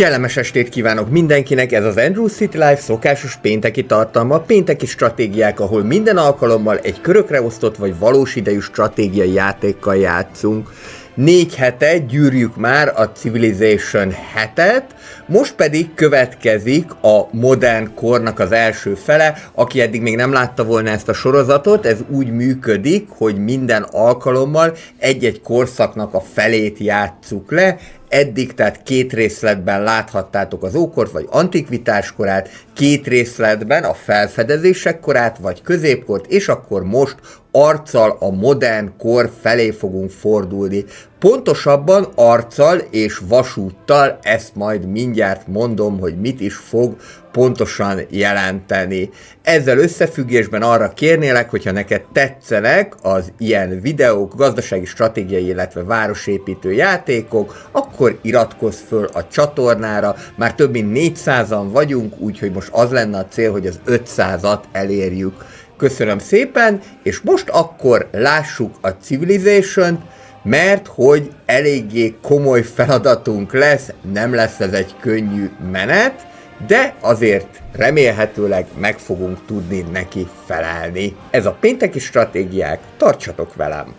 Kellemes estét kívánok mindenkinek, ez az Andrew City Life szokásos pénteki tartalma, pénteki stratégiák, ahol minden alkalommal egy körökre osztott vagy valós idejű stratégiai játékkal játszunk. 4 hete gyűrjük már a Civilization 7-et, most pedig következik a modern kornak az első fele. Aki eddig még nem látta volna ezt a sorozatot, ez úgy működik, hogy minden alkalommal egy-egy korszaknak a felét játsszuk le. Eddig tehát 2 részletben láthattátok az ókort vagy antikvitás korát, 2 részletben a felfedezések korát vagy középkort, és akkor most arccal a modern kor felé fogunk fordulni. Pontosabban arccal és vasúttal, ezt majd mindjárt mondom, hogy mit is fog pontosan jelenteni. Ezzel összefüggésben arra kérnélek, hogyha neked tetszenek az ilyen videók, gazdasági, stratégiai, illetve városépítő játékok, akkor iratkozz föl a csatornára, már több mint 400-an vagyunk, úgyhogy most az lenne a cél, hogy az 500-at elérjük. Köszönöm szépen, és most akkor lássuk a Civilization-t, mert hogy eléggé komoly feladatunk lesz, nem lesz ez egy könnyű menet, de azért remélhetőleg meg fogunk tudni neki felelni. Ez a pénteki stratégiák, tartsatok velem!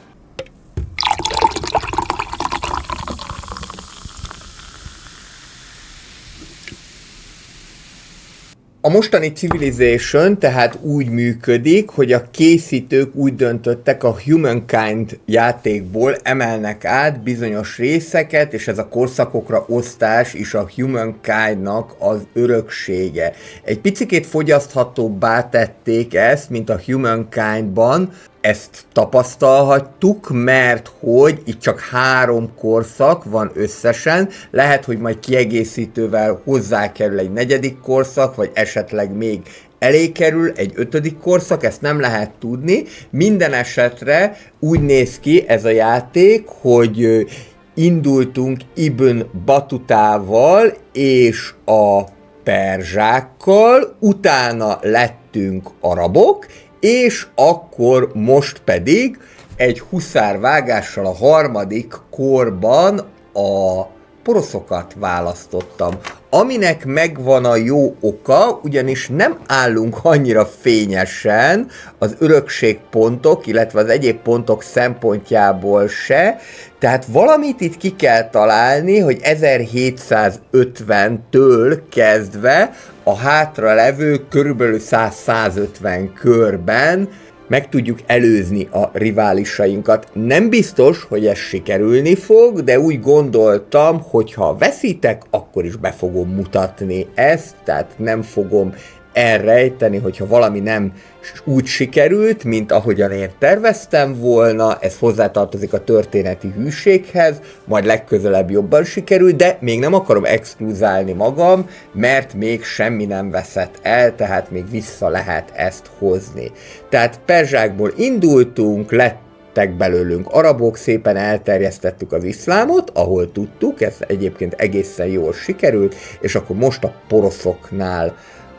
A mostani Civilization tehát úgy működik, hogy a készítők úgy döntöttek, a Humankind játékból emelnek át bizonyos részeket, és ez a korszakokra osztás is a Humankindnak az öröksége. Egy picikét fogyaszthatóbbá tették ezt, mint a Humankindban. Ezt tapasztalhattuk, mert hogy itt csak 3 korszak van összesen, lehet, hogy majd kiegészítővel hozzákerül egy 4. korszak, vagy esetleg még elé kerül egy 5. korszak, ezt nem lehet tudni. Minden esetre úgy néz ki ez a játék, hogy indultunk Ibn Batutával és a perzsákkal, utána lettünk arabok, és akkor most pedig egy huszárvágással a 3. korban a poroszokat választottam. Aminek megvan a jó oka, ugyanis nem állunk annyira fényesen az örökségpontok, illetve az egyéb pontok szempontjából se, tehát valamit itt ki kell találni, hogy 1750-től kezdve a hátralevő körülbelül 100-150 körben meg tudjuk előzni a riválisainkat. Nem biztos, hogy ez sikerülni fog, de úgy gondoltam, hogy ha veszítek, akkor is be fogom mutatni ezt, tehát nem fogom elrejteni, hogyha valami nem úgy sikerült, mint ahogyan én terveztem volna, ez hozzátartozik a történeti hűséghez, majd legközelebb jobban sikerül, de még nem akarom exkluzálni magam, mert még semmi nem veszett el, tehát még vissza lehet ezt hozni. Tehát perzsákból indultunk, lettek belőlünk arabok, szépen elterjesztettük az iszlámot, ahol tudtuk, ez egyébként egészen jól sikerült, és akkor most a poroszoknál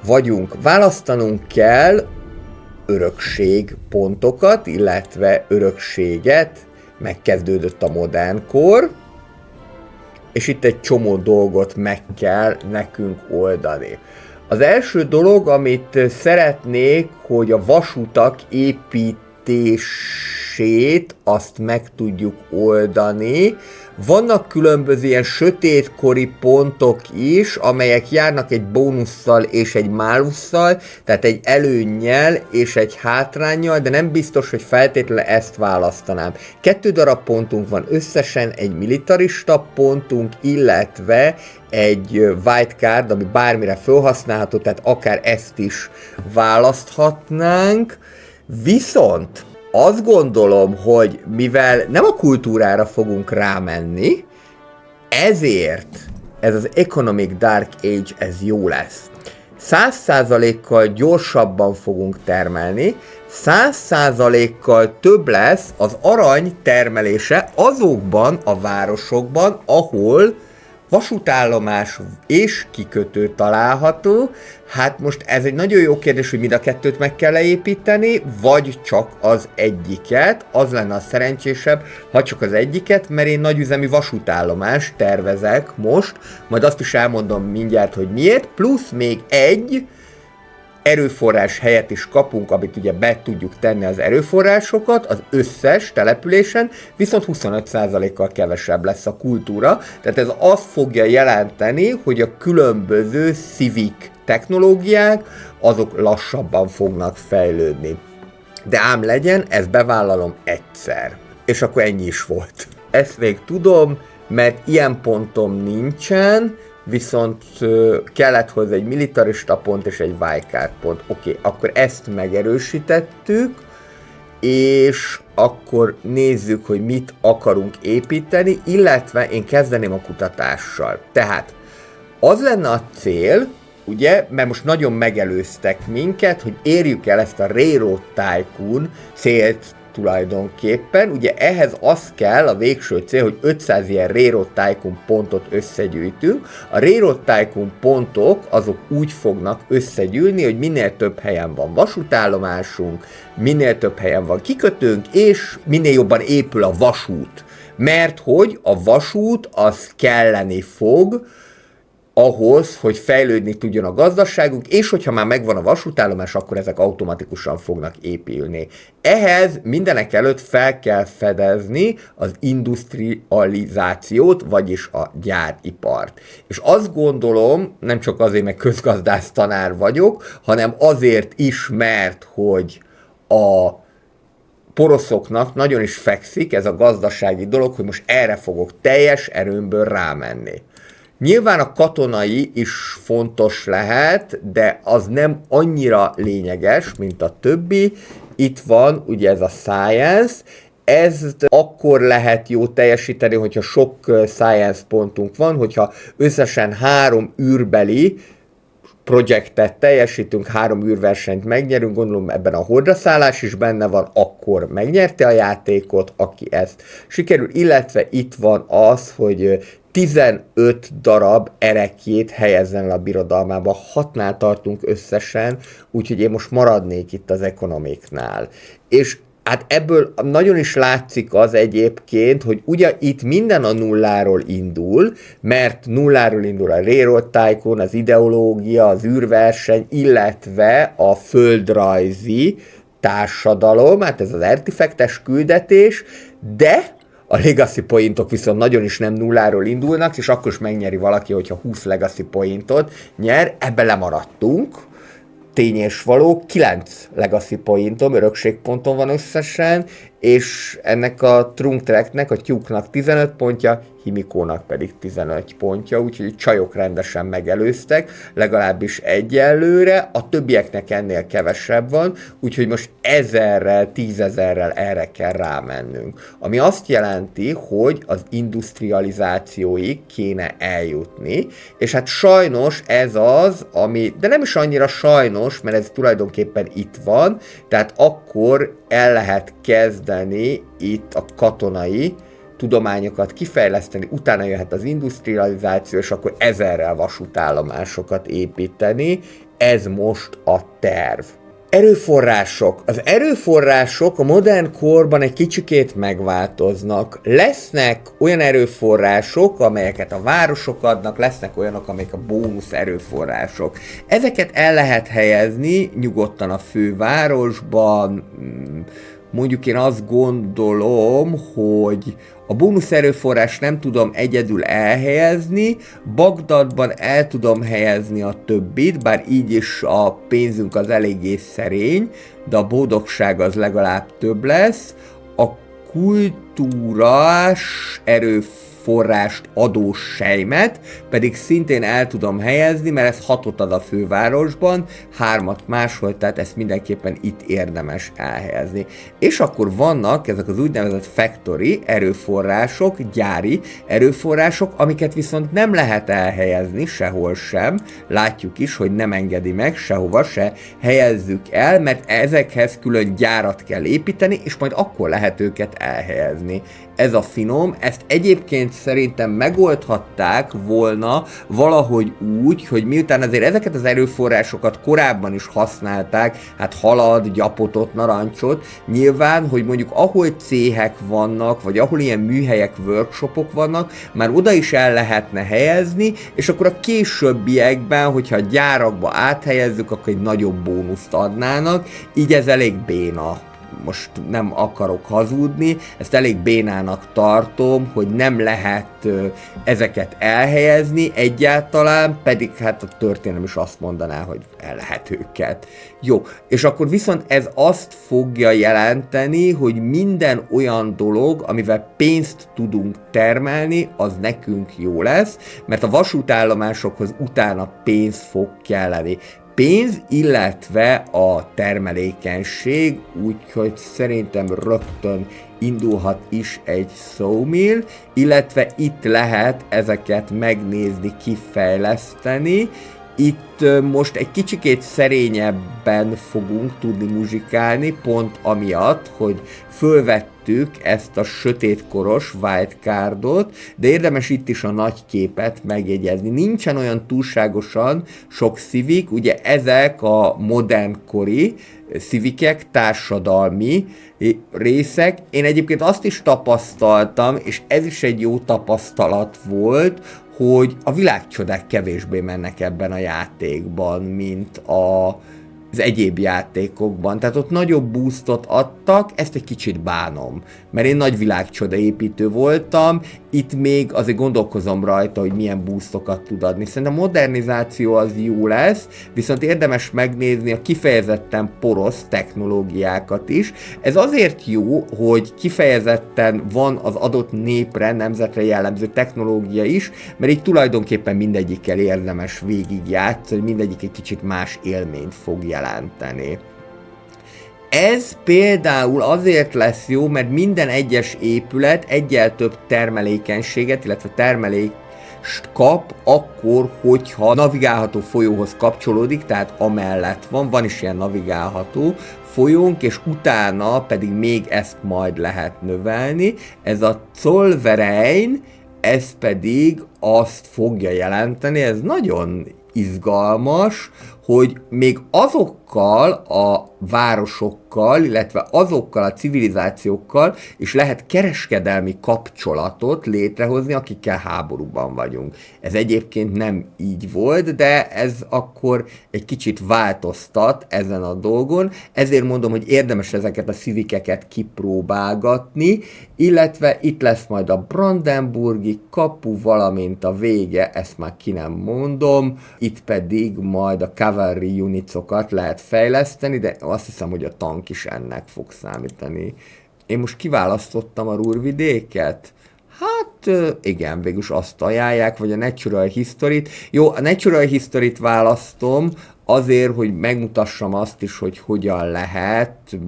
vagyunk. Választanunk kell örökségpontokat, illetve örökséget, megkezdődött a modern kor, és itt egy csomó dolgot meg kell nekünk oldani. Az első dolog, amit szeretnék, hogy a vasutak építését azt meg tudjuk oldani. Vannak különböző ilyen sötétkori pontok is, amelyek járnak egy bónusszal és egy málusszal, tehát egy előnnyel és egy hátránnyal, de nem biztos, hogy feltétlenül ezt választanám. 2 darab pontunk van összesen, egy militarista pontunk, illetve egy white card, ami bármire felhasználható, tehát akár ezt is választhatnánk. Viszont azt gondolom, hogy mivel nem a kultúrára fogunk rámenni, ezért ez az Economic Dark Age, ez jó lesz. 100%-kal gyorsabban fogunk termelni, 100%-kal több lesz az arany termelése azokban a városokban, ahol vasútállomás és kikötő található. Hát most ez egy nagyon jó kérdés, hogy mind a kettőt meg kell építeni, vagy csak az egyiket. Az lenne a szerencsésebb, ha csak az egyiket, mert én nagyüzemi vasútállomást tervezek most, majd azt is elmondom mindjárt, hogy miért, plusz még egy erőforrás helyet is kapunk, amit ugye be tudjuk tenni az erőforrásokat az összes településen, viszont 25%-kal kevesebb lesz a kultúra, tehát ez azt fogja jelenteni, hogy a különböző civic technológiák, azok lassabban fognak fejlődni. De ám legyen, ezt bevállalom egyszer. És akkor ennyi is volt. Ezt még tudom, mert ilyen pontom nincsen, viszont kellett hozzá egy militarista pont és egy wildcard pont. Oké, akkor ezt megerősítettük, és akkor nézzük, hogy mit akarunk építeni, illetve én kezdeném a kutatással. Tehát az lenne a cél, ugye, mert most nagyon megelőztek minket, hogy érjük el ezt a Railroad Tycoon célt tulajdonképpen. Ugye ehhez az kell, a végső cél, hogy 500 ilyen Railroad Tycoon pontot összegyűjtünk. A Railroad Tycoon pontok azok úgy fognak összegyűlni, hogy minél több helyen van vasútállomásunk, minél több helyen van kikötőnk, és minél jobban épül a vasút. Mert hogy a vasút az kelleni fog, ahhoz, hogy fejlődni tudjon a gazdaságunk, és hogyha már megvan a vasútállomás, akkor ezek automatikusan fognak épülni. Ehhez mindenek előtt fel kell fedezni az industrializációt, vagyis a gyáripart. És azt gondolom, nem csak azért, mert közgazdász tanár vagyok, hanem azért is, mert hogy a poroszoknak nagyon is fekszik ez a gazdasági dolog, hogy most erre fogok teljes erőmből rámenni. Nyilván a katonai is fontos lehet, de az nem annyira lényeges, mint a többi. Itt van ugye ez a science, ezt akkor lehet jó teljesíteni, hogyha sok science pontunk van, hogyha összesen 3 űrbeli projektet teljesítünk, 3 űrversenyt megnyerünk, gondolom ebben a hordaszállás is benne van, akkor megnyerte a játékot, aki ezt sikerül, illetve itt van az, hogy 15 darab erekjét helyezzen el a birodalmába, 6-nál tartunk összesen, úgyhogy én most maradnék itt az Economicnál. És hát ebből nagyon is látszik az egyébként, hogy ugye itt minden a nulláról indul, mert nulláról indul a Railroad Tycoon, az ideológia, az űrverseny, illetve a földrajzi társadalom, hát ez az artifactes küldetés, de a legacy pointok viszont nagyon is nem nulláról indulnak, és akkor is megnyeri valaki, hogyha 20 legacy pointot nyer, ebbe lemaradtunk. Tény és való, 9 legacy pointom, örökségponton van összesen, és ennek a Trunk Treknek, a Tyúknak 15 pontja, Himikónak pedig 15 pontja, úgyhogy csajok rendesen megelőztek, legalábbis egyelőre, a többieknek ennél kevesebb van, úgyhogy most 1000-rel, 10.000-rel erre kell rámennünk. Ami azt jelenti, hogy az industrializációig kéne eljutni, és hát sajnos ez az, ami, de nem is annyira sajnos, mert ez tulajdonképpen itt van, tehát akkor el lehet kezdeni itt a katonai tudományokat kifejleszteni, utána jöhet az industrializáció, és akkor 1000-rel vasútállomásokat építeni. Ez most a terv. Erőforrások. Az erőforrások a modern korban egy kicsikét megváltoznak. Lesznek olyan erőforrások, amelyeket a városok adnak, lesznek olyanok, amelyek a bónusz erőforrások. Ezeket el lehet helyezni nyugodtan a fővárosban. Mondjuk én azt gondolom, hogy a bónusz erőforrás nem tudom egyedül elhelyezni, Bagdadban el tudom helyezni a többit, bár így is a pénzünk az eléggé szerény, de a boldogság az legalább több lesz. A kultúrás erőforrást adó sejmet pedig szintén el tudom helyezni, mert ez 6-ot ad a fővárosban, 3-at máshol, tehát ezt mindenképpen itt érdemes elhelyezni. És akkor vannak ezek az úgynevezett factory erőforrások, gyári erőforrások, amiket viszont nem lehet elhelyezni sehol sem, látjuk is, hogy nem engedi meg, sehova se helyezzük el, mert ezekhez külön gyárat kell építeni, és majd akkor lehet őket elhelyezni. ez a finom, ezt egyébként szerintem megoldhatták volna valahogy úgy, hogy miután azért ezeket az erőforrásokat korábban is használták, hát halat, gyapotot, narancsot, nyilván, hogy mondjuk ahol céhek vannak, vagy ahol ilyen műhelyek, workshopok vannak, már oda is el lehetne helyezni, és akkor a későbbiekben, hogyha a gyárakba áthelyezzük, akkor egy nagyobb bónuszt adnának, így ez elég béna. Most nem akarok hazudni, ezt elég bénának tartom, hogy nem lehet ezeket elhelyezni egyáltalán, pedig hát a történelem is azt mondaná, hogy el lehet őket. Jó, és akkor viszont ez azt fogja jelenteni, hogy minden olyan dolog, amivel pénzt tudunk termelni, az nekünk jó lesz, mert a vasútállomásokhoz utána pénz fog kelleni. Pénz, illetve a termelékenység, úgyhogy szerintem rögtön indulhat is egy sawmill, illetve itt lehet ezeket megnézni, kifejleszteni. Itt most egy kicsikét szerényebben fogunk tudni muzsikálni, pont amiatt, hogy fölvettük ezt a sötétkoros wildcardot, de érdemes itt is a nagy képet megjegyezni. Nincsen olyan túlságosan sok civic, ugye ezek a modernkori civikek, társadalmi részek. Én egyébként azt is tapasztaltam, és ez is egy jó tapasztalat volt, hogy a világcsodák kevésbé mennek ebben a játékban, mint az egyéb játékokban. Tehát ott nagyobb boostot adtak, ezt egy kicsit bánom, mert én nagy világcsoda építő voltam, itt még azért gondolkozom rajta, hogy milyen boostokat tud adni. Szerintem a modernizáció az jó lesz, viszont érdemes megnézni a kifejezetten porosz technológiákat is. Ez azért jó, hogy kifejezetten van az adott népre, nemzetre jellemző technológia is, mert így tulajdonképpen mindegyikkel érdemes végigjátszani, mindegyik egy kicsit más élményt fog jelenteni. Ez például azért lesz jó, mert minden egyes épület egyel több termelékenységet, illetve termelést kap akkor, hogyha navigálható folyóhoz kapcsolódik, tehát amellett van is ilyen navigálható folyónk, és utána pedig még ezt majd lehet növelni. Ez a Zollverein, ez pedig azt fogja jelenteni, ez nagyon izgalmas, hogy még azokkal a városokkal, illetve azokkal a civilizációkkal is lehet kereskedelmi kapcsolatot létrehozni, akikkel háborúban vagyunk. Ez egyébként nem így volt, de ez akkor egy kicsit változtat ezen a dolgon, ezért mondom, hogy érdemes ezeket a civikeket kipróbálgatni, illetve itt lesz majd a Brandenburgi kapu, valamint a vége, ezt már ki nem mondom, itt pedig majd a cavalry unitsokat lehet fejleszteni, de azt hiszem, hogy a tank is ennek fog számítani. Én most kiválasztottam a Ruhrvidéket? Hát igen, végülis azt ajánlják, vagy a Natural History-t. Jó, a Natural History-t választom azért, hogy megmutassam azt is, hogy hogyan lehet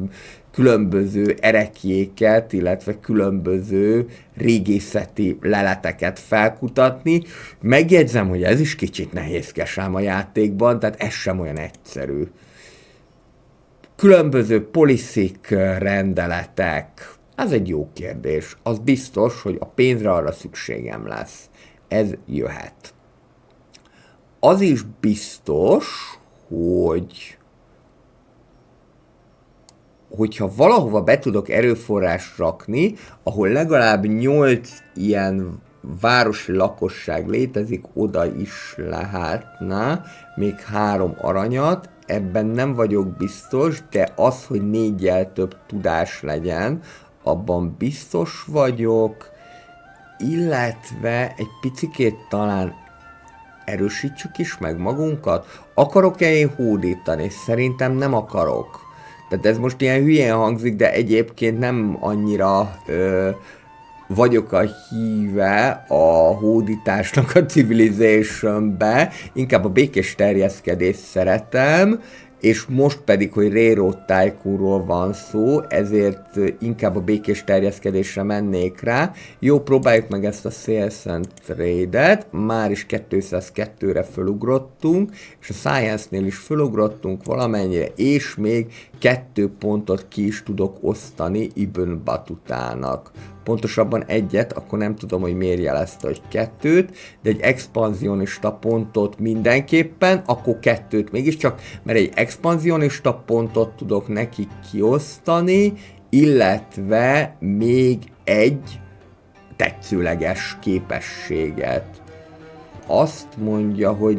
különböző ereklyéket, illetve különböző régészeti leleteket felkutatni. Megjegyzem, hogy ez is kicsit nehézkes ám a játékban, tehát ez sem olyan egyszerű. Különböző poliszik, rendeletek, ez egy jó kérdés. Az biztos, hogy a pénzre arra szükségem lesz. Ez jöhet. Az is biztos, hogyha valahova be tudok erőforrást rakni, ahol legalább 8 ilyen városi lakosság létezik, oda is lehetne még 3 aranyat, ebben nem vagyok biztos, de az, hogy 4-jel több tudás legyen, abban biztos vagyok, illetve egy picikét talán erősítsük is meg magunkat. Akarok-e én hódítani? Szerintem nem akarok. Tehát ez most ilyen hülyén hangzik, de egyébként nem annyira vagyok a híve a hódításnak a Civilizationbe, inkább a békés terjeszkedést szeretem, és most pedig, hogy Railroad Tycoonról van szó, ezért inkább a békés terjeszkedésre mennék rá. Jó, próbáljuk meg ezt a Sales and Trade-et, már is 202-re fölugrottunk, és a Science-nél is fölugrottunk valamennyire, és még 2 pontot ki is tudok osztani Ibn Batutának. pontosabban egyet, akkor nem tudom, hogy miért jelezte, hogy kettőt, de egy expanzionista pontot mindenképpen, akkor kettőt mégiscsak, mert egy expanzionista pontot tudok neki kiosztani, illetve még egy tetszőleges képességet. Azt mondja, hogy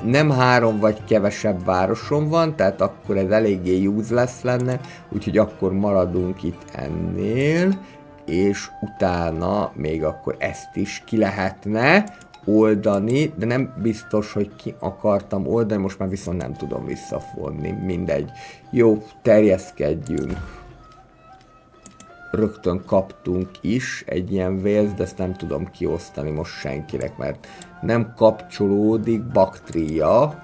nem 3 vagy kevesebb városom van, tehát akkor ez eléggé useless lenne, úgyhogy akkor maradunk itt ennél, és utána még akkor ezt is ki lehetne oldani, de nem biztos, hogy ki akartam oldani, most már viszont nem tudom visszafordni, mindegy. Jó, terjeszkedjünk. Rögtön kaptunk is egy ilyen Wales, de ezt nem tudom kiosztani most senkinek, mert nem kapcsolódik Baktria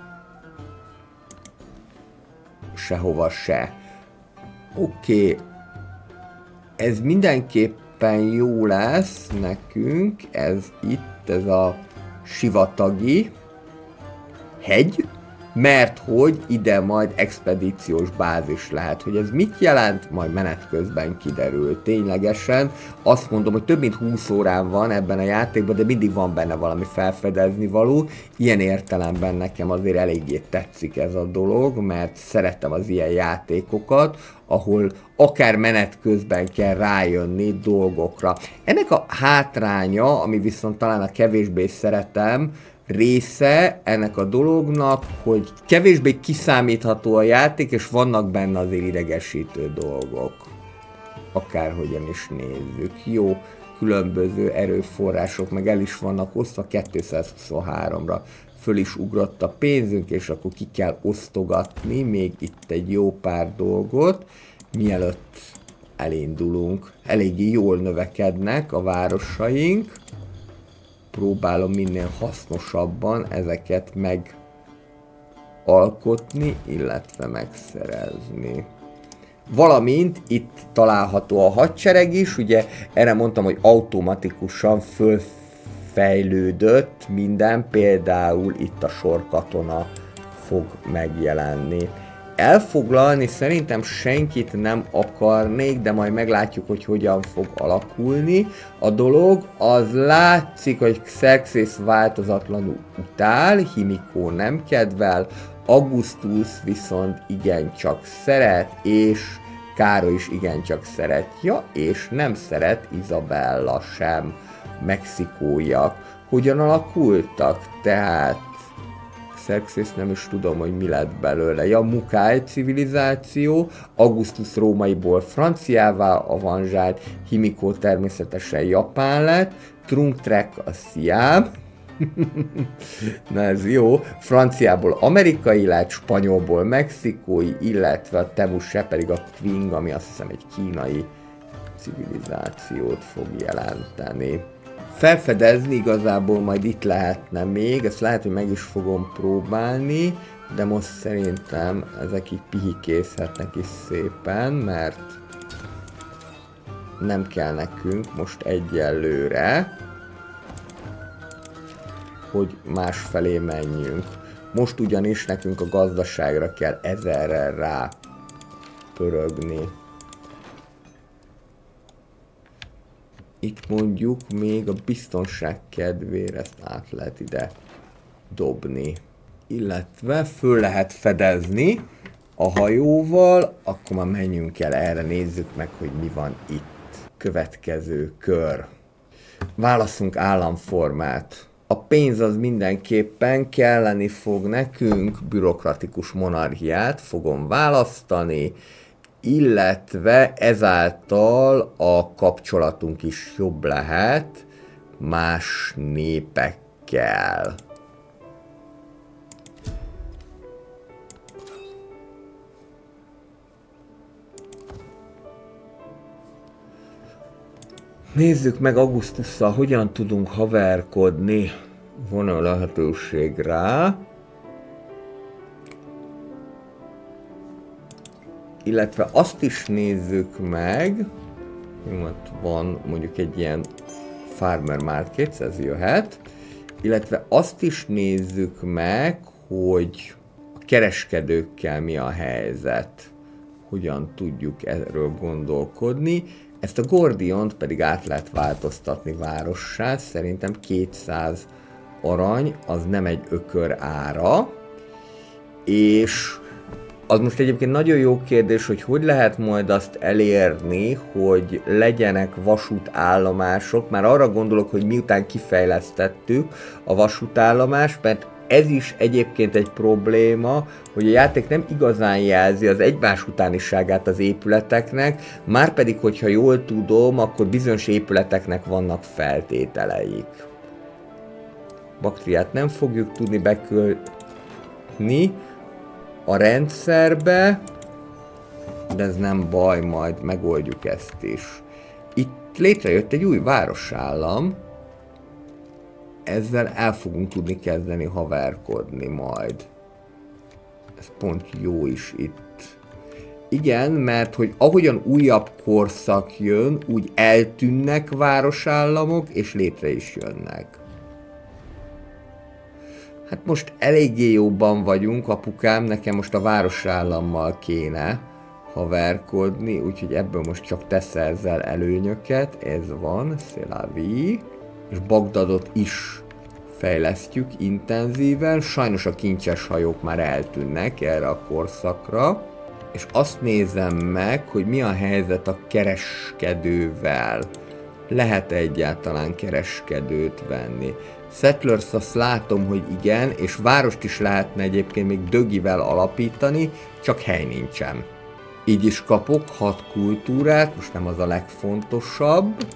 sehova se. Oké, ez mindenképpen jó lesz nekünk, ez itt, ez a sivatagi hegy, mert hogy ide majd expedíciós bázis lehet. Hogy ez mit jelent, majd menet közben kiderül. Ténylegesen azt mondom, hogy több mint 20 órán van ebben a játékban, de mindig van benne valami felfedezni való. Ilyen értelemben nekem azért eléggé tetszik ez a dolog, mert szeretem az ilyen játékokat, ahol akár menet közben kell rájönni dolgokra. Ennek a hátránya, ami viszont talán a kevésbé szeretem, része ennek a dolognak, hogy kevésbé kiszámítható a játék, és vannak benne azért idegesítő dolgok. Akárhogyan is nézzük. Jó, különböző erőforrások meg el is vannak osztva, 223-ra föl is ugrott a pénzünk, és akkor ki kell osztogatni még itt egy jó pár dolgot, mielőtt elindulunk. Eléggé jól növekednek a városaink. Próbálom minél hasznosabban ezeket megalkotni, illetve megszerezni. Valamint itt található a hadsereg is, ugye erre mondtam, hogy automatikusan fölfejlődött minden, például itt a sorkatona fog megjelenni. Elfoglalni szerintem senkit nem akarnék, de majd meglátjuk, hogy hogyan fog alakulni a dolog. Az látszik, hogy Xerxes változatlanul utál, Himiko nem kedvel, Augustus viszont igencsak szeret, és Károly is igencsak szeret. Ja, és nem szeret Izabella sem, mexikóiak. Hogyan alakultak? Tehát Xerxes nem is tudom, hogy mi lett belőle. Ja, Mukáj civilizáció, Augustus rómaiból franciává avanzsált, Himiko természetesen japán lett, Trunk-Trek a sziám, na ez jó, franciából amerikai lett, spanyolból mexikói, illetve a Temus pedig a Qing, ami azt hiszem egy kínai civilizációt fog jelenteni. Felfedezni igazából majd itt lehetne még, ezt lehet, hogy meg is fogom próbálni, de most szerintem ezek így pihikészhetnek is szépen, mert nem kell nekünk most egyelőre, hogy másfelé menjünk. Most ugyanis nekünk a gazdaságra kell 1000-rel rá pörögni. Itt mondjuk még a biztonság kedvére ezt át lehet ide dobni. Illetve föl lehet fedezni a hajóval, akkor már menjünk el erre, nézzük meg, hogy mi van itt. Következő kör. Válasszunk államformát. A pénz az mindenképpen kelleni fog nekünk, bürokratikus monarchiát fogom választani, illetve ezáltal a kapcsolatunk is jobb lehet más népekkel. Nézzük meg Augusztusszal, hogyan tudunk haverkodni. Van-e lehetőség rá? Illetve azt is nézzük meg, mert van mondjuk egy ilyen Farmer Market, ez jöhet, illetve azt is nézzük meg, hogy a kereskedőkkel mi a helyzet, hogyan tudjuk erről gondolkodni. Ezt a Gordiont pedig át lehet változtatni várossá, szerintem 200 arany, az nem egy ökör ára, és az most egyébként nagyon jó kérdés, hogy lehet majd azt elérni, hogy legyenek vasútállomások. Már arra gondolok, hogy miután kifejlesztettük a vasútállomást, mert ez is egyébként egy probléma, hogy a játék nem igazán jelzi az egymás utániságát az épületeknek, márpedig, hogyha jól tudom, akkor bizonyos épületeknek vannak feltételeik. Baktriát nem fogjuk tudni bekölni a rendszerbe, de ez nem baj, majd megoldjuk ezt is. Itt létrejött egy új városállam, ezzel el fogunk tudni kezdeni haverkodni majd. Ez pont jó is itt. Igen, mert hogy ahogyan újabb korszak jön, úgy eltűnnek városállamok, és létre is jönnek. Hát most eléggé jóban vagyunk, apukám, nekem most a városállammal kéne haverkodni, úgyhogy ebből most csak te szerzel előnyöket, ez van, c'est la vie. És Bagdadot is fejlesztjük intenzíven, sajnos a kincses hajók már eltűnnek erre a korszakra, és azt nézem meg, hogy mi a helyzet a kereskedővel. Lehet egyáltalán kereskedőt venni. Settlers, azt látom, hogy igen, és várost is lehetne egyébként még dögivel alapítani, csak hely nincsen. Így is kapok 6 kultúrát, most nem az a legfontosabb.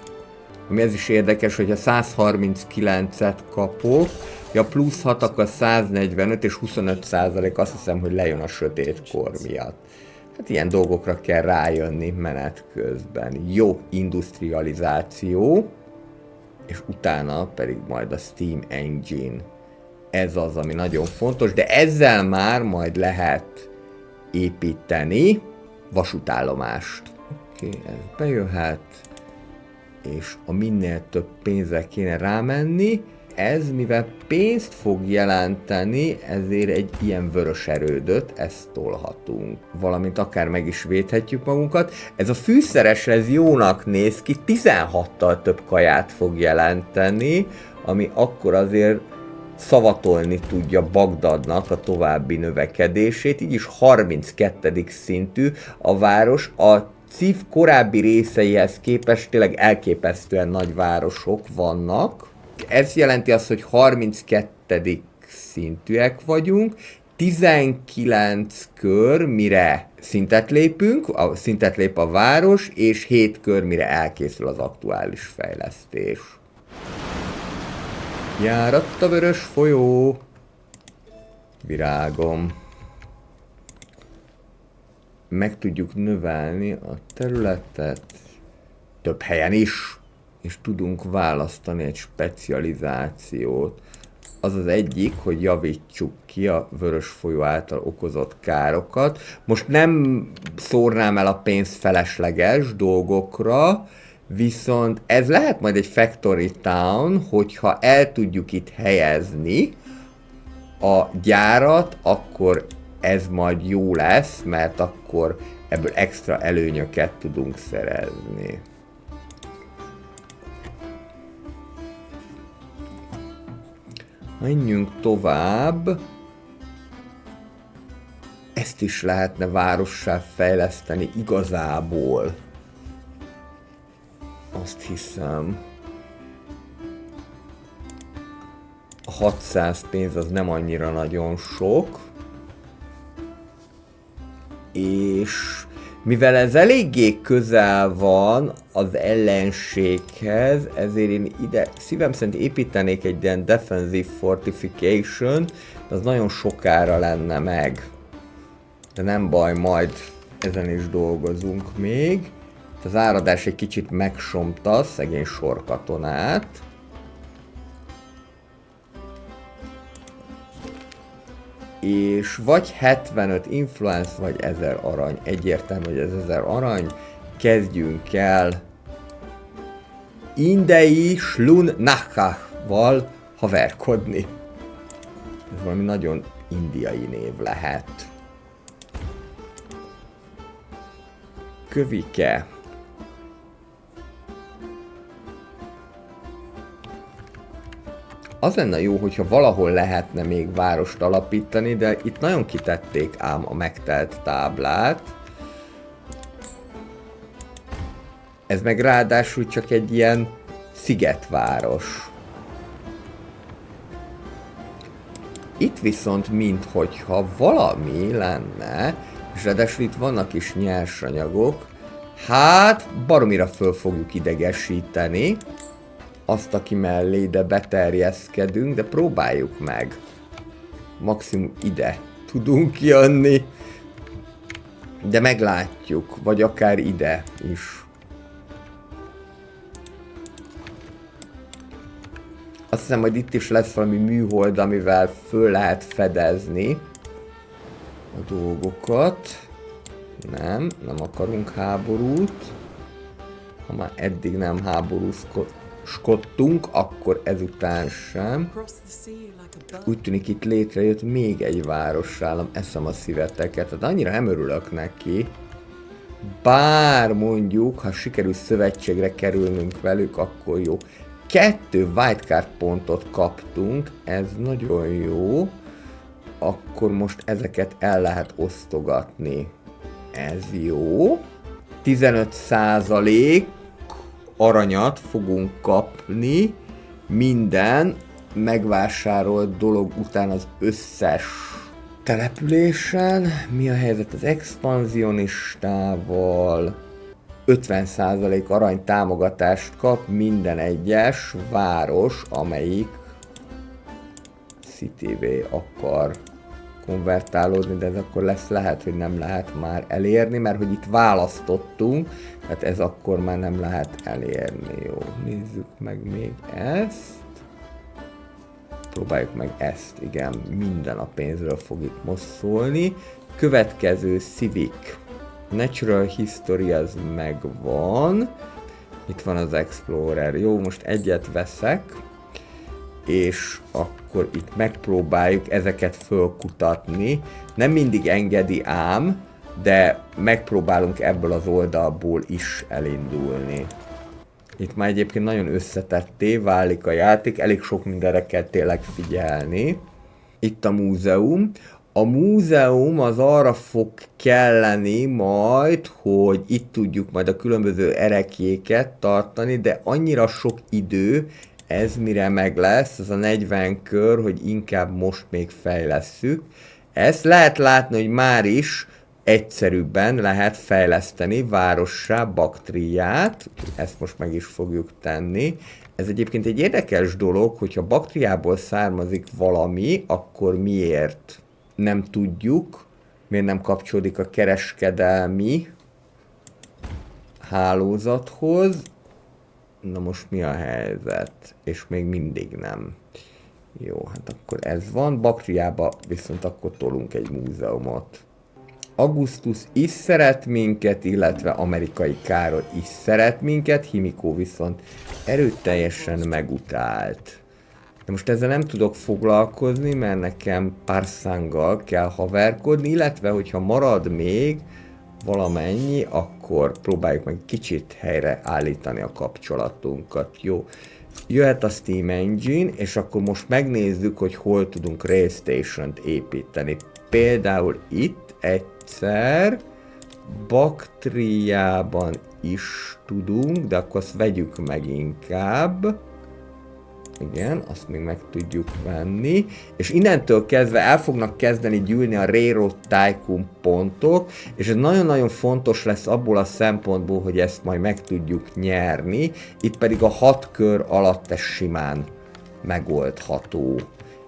Ami ez is érdekes, hogy ha 139-et kapok, ja plusz 6, akkor 145 és 25%, azt hiszem, hogy lejön a sötétkor miatt. Hát ilyen dolgokra kell rájönni menet közben. Jó industrializáció, és utána pedig majd a Steam Engine. Ez az, ami nagyon fontos, de ezzel már majd lehet építeni vasútállomást. Oké, ez bejöhet, és a minél több pénzre kéne rámenni. Ez, mivel pénzt fog jelenteni, ezért egy ilyen vörös erődöt, ezt tolhatunk. Valamint akár meg is védhetjük magunkat. Ez a fűszeres, ez jónak néz ki, 16-tal több kaját fog jelenteni, ami akkor azért szavatolni tudja Bagdadnak a további növekedését, így is 32. szintű a város, a CIV korábbi részeihez képest tényleg elképesztően nagy városok vannak. Ez jelenti azt, hogy 32. szintűek vagyunk, 19 kör, mire szintet lép a város, és 7 kör, mire elkészül az aktuális fejlesztés. Járat a vörös folyó, virágom. Meg tudjuk növelni a területet több helyen is, és tudunk választani egy specializációt. Az az egyik, hogy javítsuk ki a vörös folyó által okozott károkat. Most nem szórnám el a pénzt felesleges dolgokra, viszont ez lehet majd egy factory town, hogyha el tudjuk itt helyezni a gyárat, akkor ez majd jó lesz, mert akkor ebből extra előnyöket tudunk szerezni. Menjünk tovább. Ezt is lehetne várossá fejleszteni igazából. Azt hiszem. A 600 pénz az nem annyira nagyon sok. És mivel ez eléggé közel van az ellenséghez, ezért én ide szívem szerint építenék egy ilyen defensive fortification, de az nagyon sokára lenne meg. De nem baj, majd ezen is dolgozunk még. Az áradás egy kicsit megsomta szegény sorkatonát. És vagy 75 influence, vagy 1000 arany. Egyértelmű, hogy ez 1000 arany. Kezdjünk el Indei Slun Nahka-val haverkodni. Ez valami nagyon indiai név lehet. Kövike. Az lenne jó, hogyha valahol lehetne még várost alapítani, de itt nagyon kitették ám a megtelt táblát. Ez meg ráadásul csak egy ilyen szigetváros. Itt viszont minthogyha valami lenne, és ráadásul itt vannak is nyersanyagok, hát baromira föl fogjuk idegesíteni azt, aki mellé ide beterjeszkedünk, de próbáljuk meg. Maximum ide tudunk jönni, de meglátjuk, vagy akár ide is. Azt hiszem, hogy itt is lesz valami műhold, amivel föl lehet fedezni a dolgokat. Nem akarunk háborút. Ha már eddig nem háborúskodtunk, akkor ezután sem. Úgy tűnik, itt létrejött még egy városállam, eszem a szíveteket, de annyira nem örülök neki. Bár mondjuk, ha sikerül szövetségre kerülnünk velük, akkor jó. 2 wildcard pontot kaptunk, ez nagyon jó. Akkor most ezeket el lehet osztogatni. Ez jó. 15% aranyat fogunk kapni minden megvásárolt dolog után az összes településen. Mi a helyzet az expanzionistával? 50% arany támogatást kap minden egyes város, amelyik Cityvé akar konvertálódni, de ez akkor lehet, hogy nem lehet már elérni, mert hogy itt választottunk, tehát ez akkor már nem lehet elérni. Jó, nézzük meg még ezt. Próbáljuk meg ezt, igen, minden a pénzről fog itt most szólni. Következő Civic. Natural History az megvan. Itt van az Explorer. Jó, most egyet veszek. És akkor itt megpróbáljuk ezeket fölkutatni. Nem mindig engedi ám, de megpróbálunk ebből az oldalból is elindulni. Itt már egyébként nagyon összetetté válik a játék, elég sok mindenre kell tényleg figyelni. Itt a múzeum. A múzeum az arra fog kelleni majd, hogy itt tudjuk majd a különböző erekjéket tartani, de annyira sok idő, ez mire meg lesz, az a 40 kör, hogy inkább most még fejlesszük. Ezt lehet látni, hogy már is egyszerűbben lehet fejleszteni várossá Baktriát, ezt most meg is fogjuk tenni. Ez egyébként egy érdekes dolog, hogyha Baktriából származik valami, akkor miért nem tudjuk, miért nem kapcsolódik a kereskedelmi hálózathoz. Na most mi a helyzet? És még mindig nem. Jó, hát akkor ez van. Baktriába viszont akkor tolunk egy múzeumot. Augustus is szeret minket, illetve Amerikai Károly is szeret minket, Himiko viszont erőteljesen megutált. De most ezzel nem tudok foglalkozni, mert nekem Parsanggal kell haverkodni, illetve hogyha marad még valamennyi, akkor próbáljuk meg kicsit helyre állítani a kapcsolatunkat. Jó, jöhet a Steam Engine, és akkor most megnézzük, hogy hol tudunk Rail Station-t építeni. Például itt egyszer, Baktriában is tudunk, de akkor azt vegyük meg inkább. Igen, azt még meg tudjuk venni. És innentől kezdve el fognak kezdeni gyűlni a Railroad Tycoon pontok, és ez nagyon-nagyon fontos lesz abból a szempontból, hogy ezt majd meg tudjuk nyerni. Itt pedig a 6 kör alatt ez simán megoldható.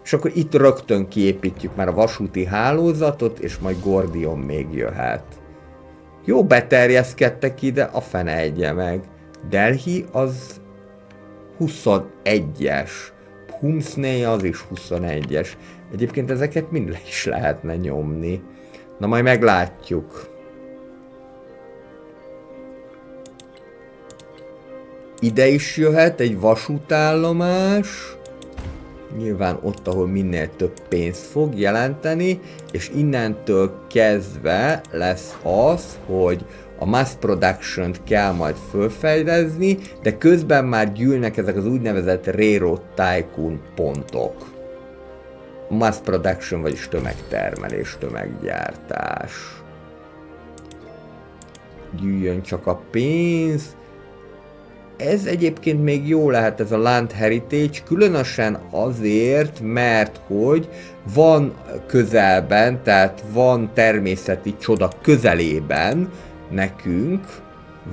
És akkor itt rögtön kiépítjük már a vasúti hálózatot, és majd Gordion még jöhet. Jó, beterjeszkedtek ide, a fene egye meg. Delhi az 21-es. Humsney az is 21-es. Egyébként ezeket mind le is lehetne nyomni. Na majd meglátjuk. Ide is jöhet egy vasútállomás. Nyilván ott, ahol minél több pénzt fog jelenteni, és innentől kezdve lesz az, hogy a mass production-t kell majd fölfejlezni, de közben már gyűlnek ezek az úgynevezett Railroad Tycoon pontok. Mass production, vagyis tömegtermelés, tömeggyártás. Gyűjjön csak a pénz. Ez egyébként még jó lehet, ez a Land Heritage, különösen azért, mert hogy van közelben, tehát van természeti csoda közelében nekünk,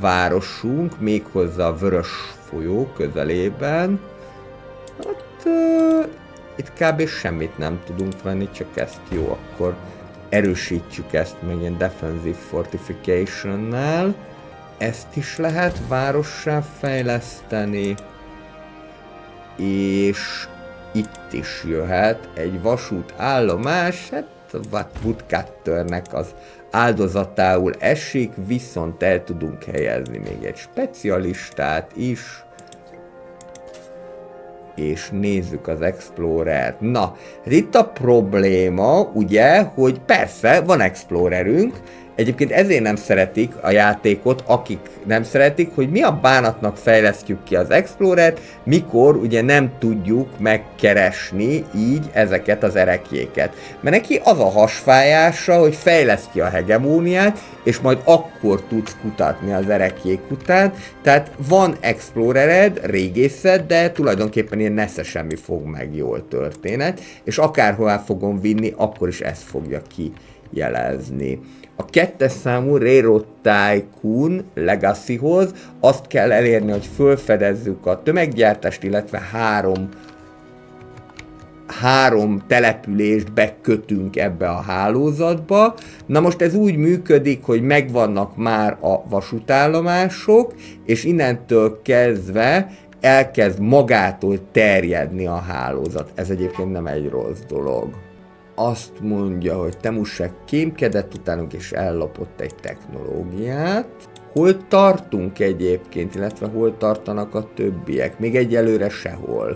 városunk, méghozzá a Vörös folyó közelében. Hát itt kb. Semmit nem tudunk venni, csak ezt jó, akkor erősítjük ezt meg ilyen Defensive Fortification-nál. Ezt is lehet várossá fejleszteni, és itt is jöhet egy vasútállomás, hát a Woodcutternek az áldozatául esik, viszont el tudunk helyezni még egy specialistát is, és nézzük az Explorer-t. Na, hát itt a probléma, ugye, hogy persze van Explorerünk, egyébként ezért nem szeretik a játékot, akik nem szeretik, hogy mi a bánatnak fejlesztjük ki az Explorer-t, mikor ugye nem tudjuk megkeresni így ezeket az erekjéket. Mert neki az a hasfájása, hogy fejleszt ki a hegemóniát, és majd akkor tudsz kutatni az erekjék után. Tehát van Explorered, régészed, de tulajdonképpen ilyen nesze semmi fog meg jól történet, és akárhová fogom vinni, akkor is ezt fogja kijelezni. A 2-es számú Railroad Tycoon Legacyhoz azt kell elérni, hogy felfedezzük a tömeggyártást, illetve három települést bekötünk ebbe a hálózatba. Na most ez úgy működik, hogy megvannak már a vasútállomások, és innentől kezdve elkezd magától terjedni a hálózat. Ez egyébként nem egy rossz dolog. Azt mondja, hogy Temusek kémkedett utánunk és ellopott egy technológiát. Hol tartunk egyébként, illetve hol tartanak a többiek? Még egyelőre sehol.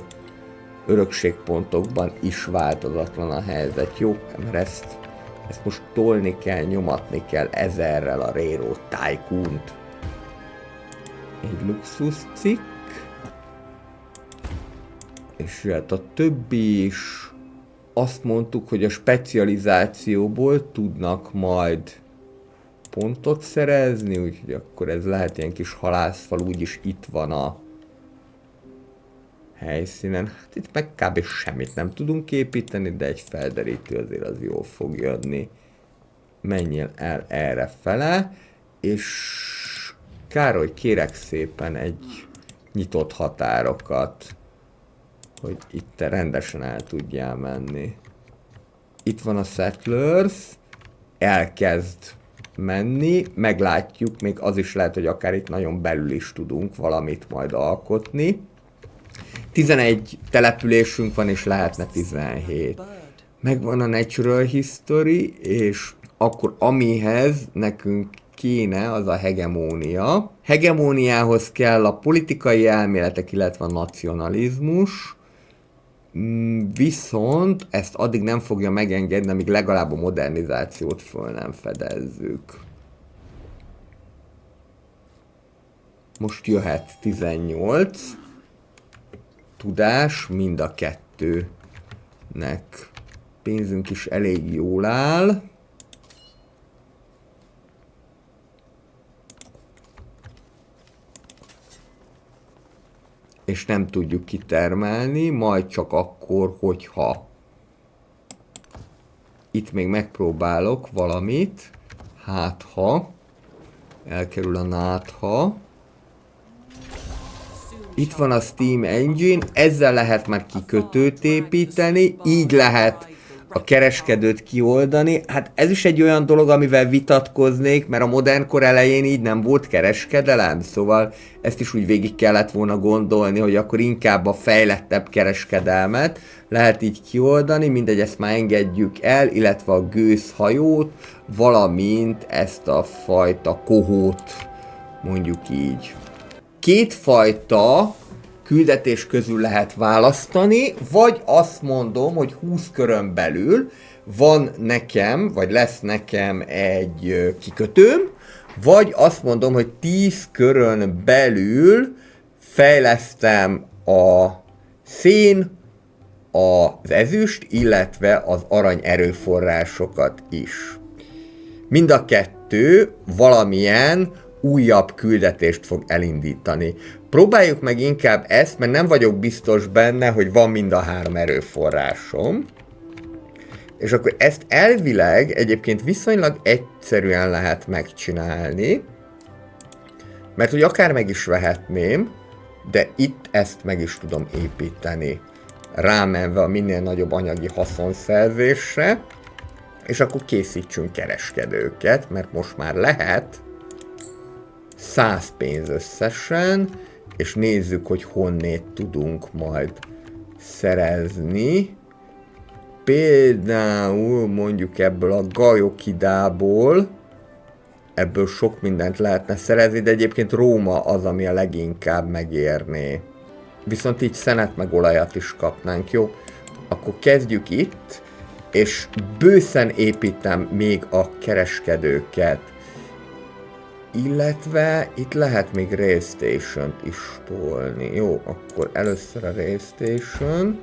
Örökségpontokban is változatlan a helyzet. Jó, mert ezt most tolni kell, nyomatni kell 1000-rel a Railroad Tycoon-t. Egy luxus cikk. És jöhet a többi is. Azt mondtuk, hogy a specializációból tudnak majd pontot szerezni, úgyhogy akkor ez lehet ilyen kis halászfal, úgyis itt van a helyszínen. Hát itt meg kb. Semmit nem tudunk építeni, de egy felderítő azért az jól fog jönni. Menjél el erre fele, és Károly, kérek szépen egy nyitott határokat, hogy itt te rendesen el tudjál menni. Itt van a Settlers, elkezd menni, meglátjuk, még az is lehet, hogy akár itt nagyon belül is tudunk valamit majd alkotni. 11 településünk van, és lehetne 17. Megvan a Natural History, és akkor amihez nekünk kéne, az a hegemónia. Hegemóniához kell a politikai elméletek, illetve a nacionalizmus, viszont ezt addig nem fogja megengedni, amíg legalább a modernizációt föl nem fedezzük. Most jöhet 18. Tudás mind a kettőnek. Pénzünk is elég jól áll. És nem tudjuk kitermelni, majd csak akkor, hogyha itt még megpróbálok valamit, hát ha elkerül a nátha. Itt van a Steam Engine, ezzel lehet már kikötőt építeni, így lehet a kereskedőt kioldani. Hát ez is egy olyan dolog, amivel vitatkoznék, mert a modern kor elején így nem volt kereskedelem, szóval ezt is úgy végig kellett volna gondolni, hogy akkor inkább a fejlettebb kereskedelmet lehet így kioldani, mindegy, ezt már engedjük el, illetve a gőzhajót, valamint ezt a fajta kohót, mondjuk így. Kétfajta küldetés közül lehet választani, vagy azt mondom, hogy 20 körön belül van nekem, vagy lesz nekem egy kikötőm, Vagy azt mondom, hogy 10 körön belül fejlesztem a szén, az ezüst, illetve az arany erőforrásokat is. Mind a kettő valamilyen újabb küldetést fog elindítani. Próbáljuk meg inkább ezt, mert nem vagyok biztos benne, hogy van mind a 3 erőforrásom. És akkor ezt elvileg egyébként viszonylag egyszerűen lehet megcsinálni, mert hogy akár meg is vehetném, de itt ezt meg is tudom építeni, rámenve a minél nagyobb anyagi haszonszerzésre, és akkor készítsünk kereskedőket, mert most már lehet 100 pénz összesen, és nézzük, hogy honnét tudunk majd szerezni. Például mondjuk ebből a Gajokidából, ebből sok mindent lehetne szerezni, de egyébként Róma az, ami a leginkább megérné. Viszont így szenet meg olajat is kapnánk, jó? Akkor kezdjük itt, és bőszen építem még a kereskedőket. Illetve itt lehet még Rail Station-t is tolni. Jó, akkor először a Rail Station.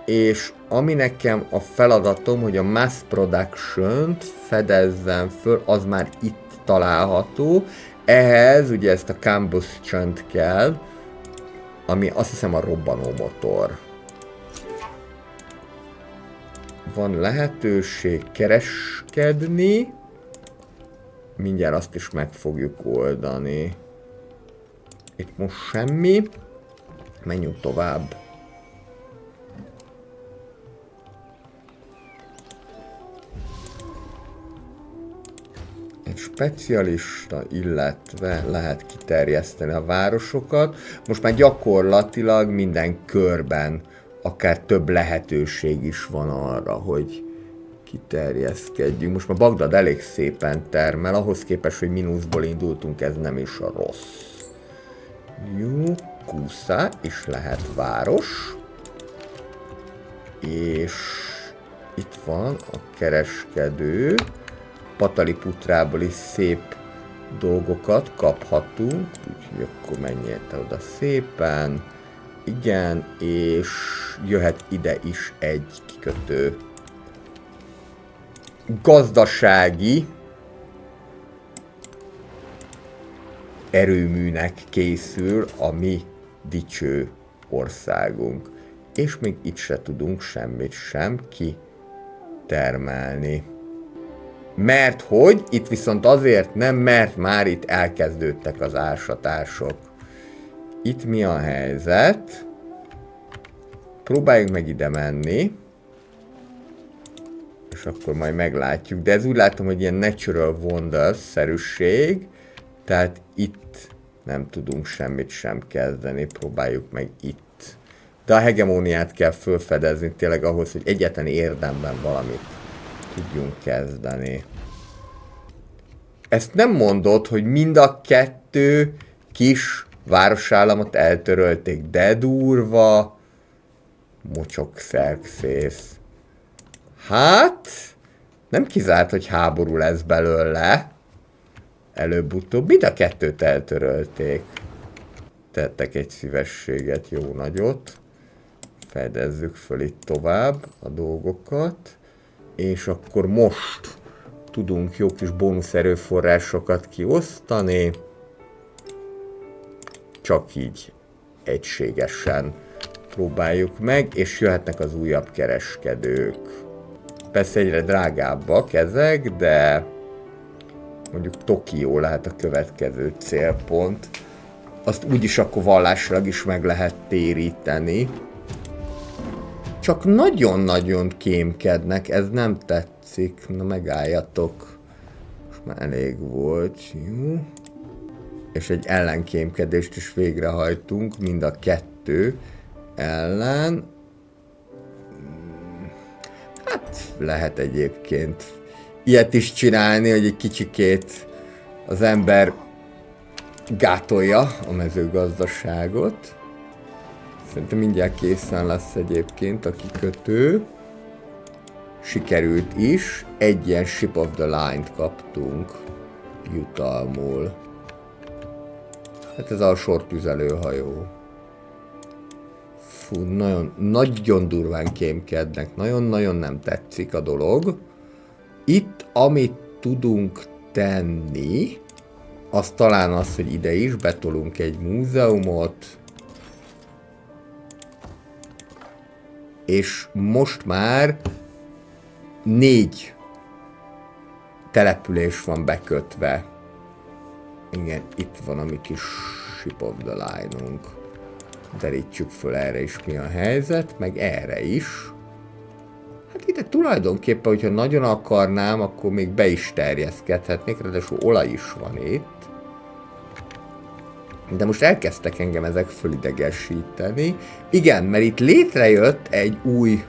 És ami nekem a feladatom, hogy a Mass Production-t fedezzem föl, az már itt található. Ehhez ugye ezt a Combustion-t kell, ami azt hiszem a robbanó motor. Van lehetőség kereskedni. Mindjárt azt is meg fogjuk oldani. Itt most semmi. Menjünk tovább. Egy specialista, illetve lehet kiterjeszteni a városokat. Most már gyakorlatilag minden körben akár több lehetőség is van arra, hogy kiterjeszkedjünk. Most már Bagdad elég szépen termel, ahhoz képest, hogy mínuszból indultunk, ez nem is a rossz. Jó, Kusza is lehet város. És itt van a kereskedő. Pataliputrából is szép dolgokat kaphatunk, úgyhogy akkor menjél te oda szépen. Igen, és jöhet ide is egy kikötő. Gazdasági erőműnek készül a mi dicső országunk. És még itt se tudunk semmit sem kitermelni. Mert hogy itt viszont azért nem, mert már itt elkezdődtek az ásatások. Itt mi a helyzet? Próbáljuk meg ide menni. És akkor majd meglátjuk. De ez úgy látom, hogy ilyen natural wonders-szerűség. Tehát itt nem tudunk semmit sem kezdeni. Próbáljuk meg itt. De a hegemóniát kell felfedezni tényleg ahhoz, hogy egyetlen érdemben valamit tudjunk kezdeni. Ezt nem mondod, hogy mind a 2 kis városállamot eltörölték, de durva. Mocsok Xerxész. Hát, nem kizárt, hogy háború lesz belőle. Előbb-utóbb mind a 2-t eltörölték. Tettek egy szívességet, jó nagyot. Fedezzük föl itt tovább a dolgokat. És akkor most tudunk jó kis bónusz erőforrásokat kiosztani. Csak így egységesen próbáljuk meg, és jöhetnek az újabb kereskedők. Persze egyre drágábbak ezek, de mondjuk Tokió lehet a következő célpont. Azt úgyis akkor vallásilag is meg lehet téríteni. Csak nagyon-nagyon kémkednek, ez nem tetszik. Na megálljatok. Most már elég volt. Jó. És egy ellenkémkedést is végrehajtunk, mind a 2 ellen. Hát lehet egyébként ilyet is csinálni, hogy egy kicsikét az ember gátolja a mezőgazdaságot. Szerintem mindjárt készen lesz egyébként a kikötő. Sikerült is. Egy ilyen Ship of the Line-t kaptunk. jutalmul. Hát ez a sortüzelőhajó. Fú, nagyon durván kémkednek, nagyon-nagyon nem tetszik a dolog. Itt, amit tudunk tenni, az talán az, hogy ide is betolunk egy múzeumot, és most már 4 település van bekötve. Igen, itt van a mi kis Ship of the Line-unk. Derítsük föl erre is, mi a helyzet, meg erre is. Hát ide tulajdonképpen, hogyha nagyon akarnám, akkor még be is terjeszkedhetnék, ráadásul olaj is van itt. De most elkezdtek engem ezek fölidegesíteni. Igen, mert itt létrejött egy új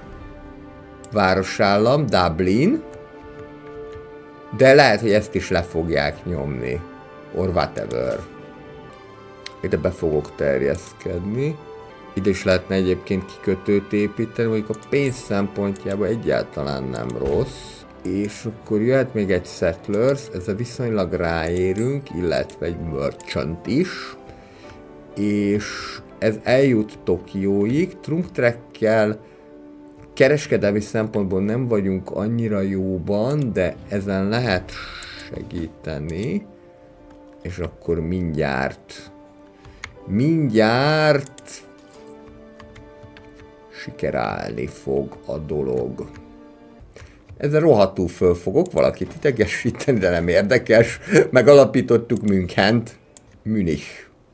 városállam, Dublin, de lehet, hogy ezt is le fogják nyomni. Or whatever. Ide be fogok terjeszkedni. Ide is lehetne egyébként kikötőt építeni, mondjuk a pénz szempontjából egyáltalán nem rossz. És akkor jöhet még egy Settlers, ezzel viszonylag ráérünk, illetve egy Merchant is. És ez eljut Tokióig, Trunk-Trekkel kereskedelmi szempontból nem vagyunk annyira jóban, de ezen lehet segíteni. És akkor mindjárt sikerálni fog a dolog. Ezzel rohadtul föl fogok valakit idegesíteni, de nem érdekes. Megalapítottuk Münchent. Münich.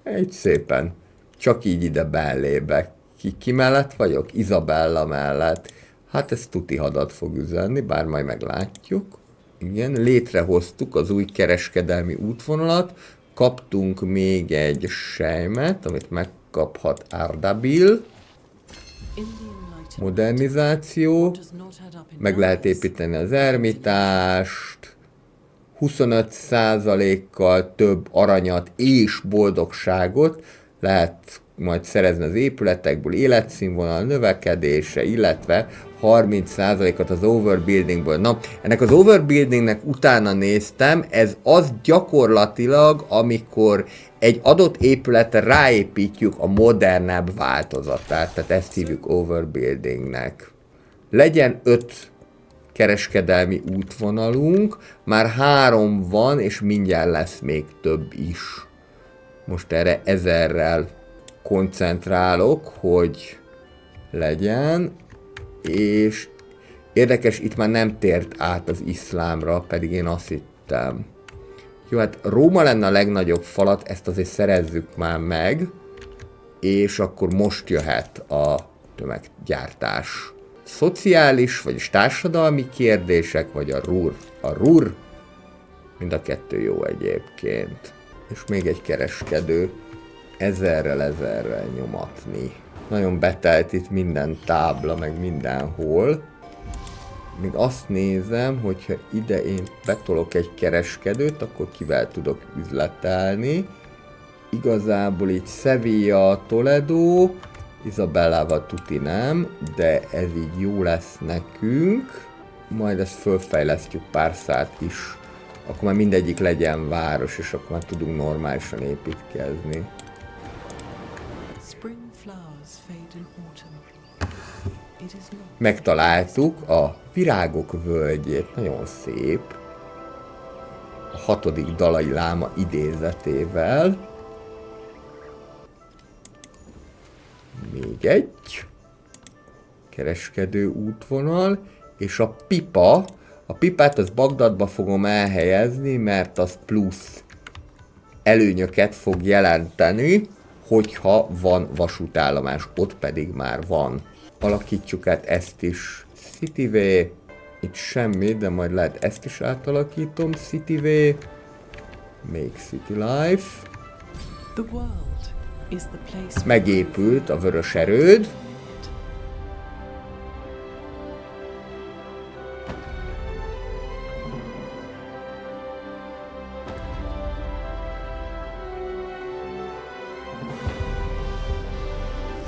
Egy szépen. Csak így ide bellébe. Ki mellett vagyok? Izabella mellett. Hát ez tuti hadat fog üzenni, bár majd meglátjuk. Igen, létrehoztuk az új kereskedelmi útvonalat. Kaptunk még egy sejmet, amit megkaphat Ardabil. Modernizáció. Meg lehet építeni az ermitást. 25%-kal több aranyat és boldogságot lehet majd szerezni az épületekből, életszínvonal növekedése, illetve 30%-ot az overbuildingből. Na, ennek az overbuildingnek utána néztem, ez az gyakorlatilag, amikor egy adott épületre ráépítjük a modernebb változatát, tehát ezt hívjuk overbuildingnek. Legyen 5 kereskedelmi útvonalunk, már 3 van, és mindjárt lesz még több is. Most erre 1000-rel koncentrálok, hogy legyen, és érdekes, itt már nem tért át az iszlámra, pedig én azt hittem. Jó, hát Róma lenne a legnagyobb falat, ezt azért szerezzük már meg, és akkor most jöhet a tömeggyártás. Szociális, vagyis társadalmi kérdések, vagy a RUR. A RUR, mind a kettő jó egyébként. És még egy kereskedő. 1000-rel nyomatni. Nagyon betelt itt minden tábla, meg mindenhol. Még azt nézem, hogyha ide én betolok egy kereskedőt, akkor kivel tudok üzletelni. Igazából itt Sevilla, Toledo, Izabellával tuti nem, de ez így jó lesz nekünk. Majd ezt fölfejlesztjük pár szát is. Akkor már mindegyik legyen város, és akkor már tudunk normálisan építkezni. Megtaláltuk a virágok völgyét, nagyon szép. A 6. Dalai Láma idézetével. Még egy kereskedő útvonal, és a pipa. A pipát az Bagdadba fogom elhelyezni, mert az plusz előnyöket fog jelenteni, hogyha van vasútállomás, ott pedig már van. Alakítsuk át ezt is Cityvé, itt semmi, de majd lehet ezt is átalakítom Cityvé, Make City Life. Megépült a vörös erőd.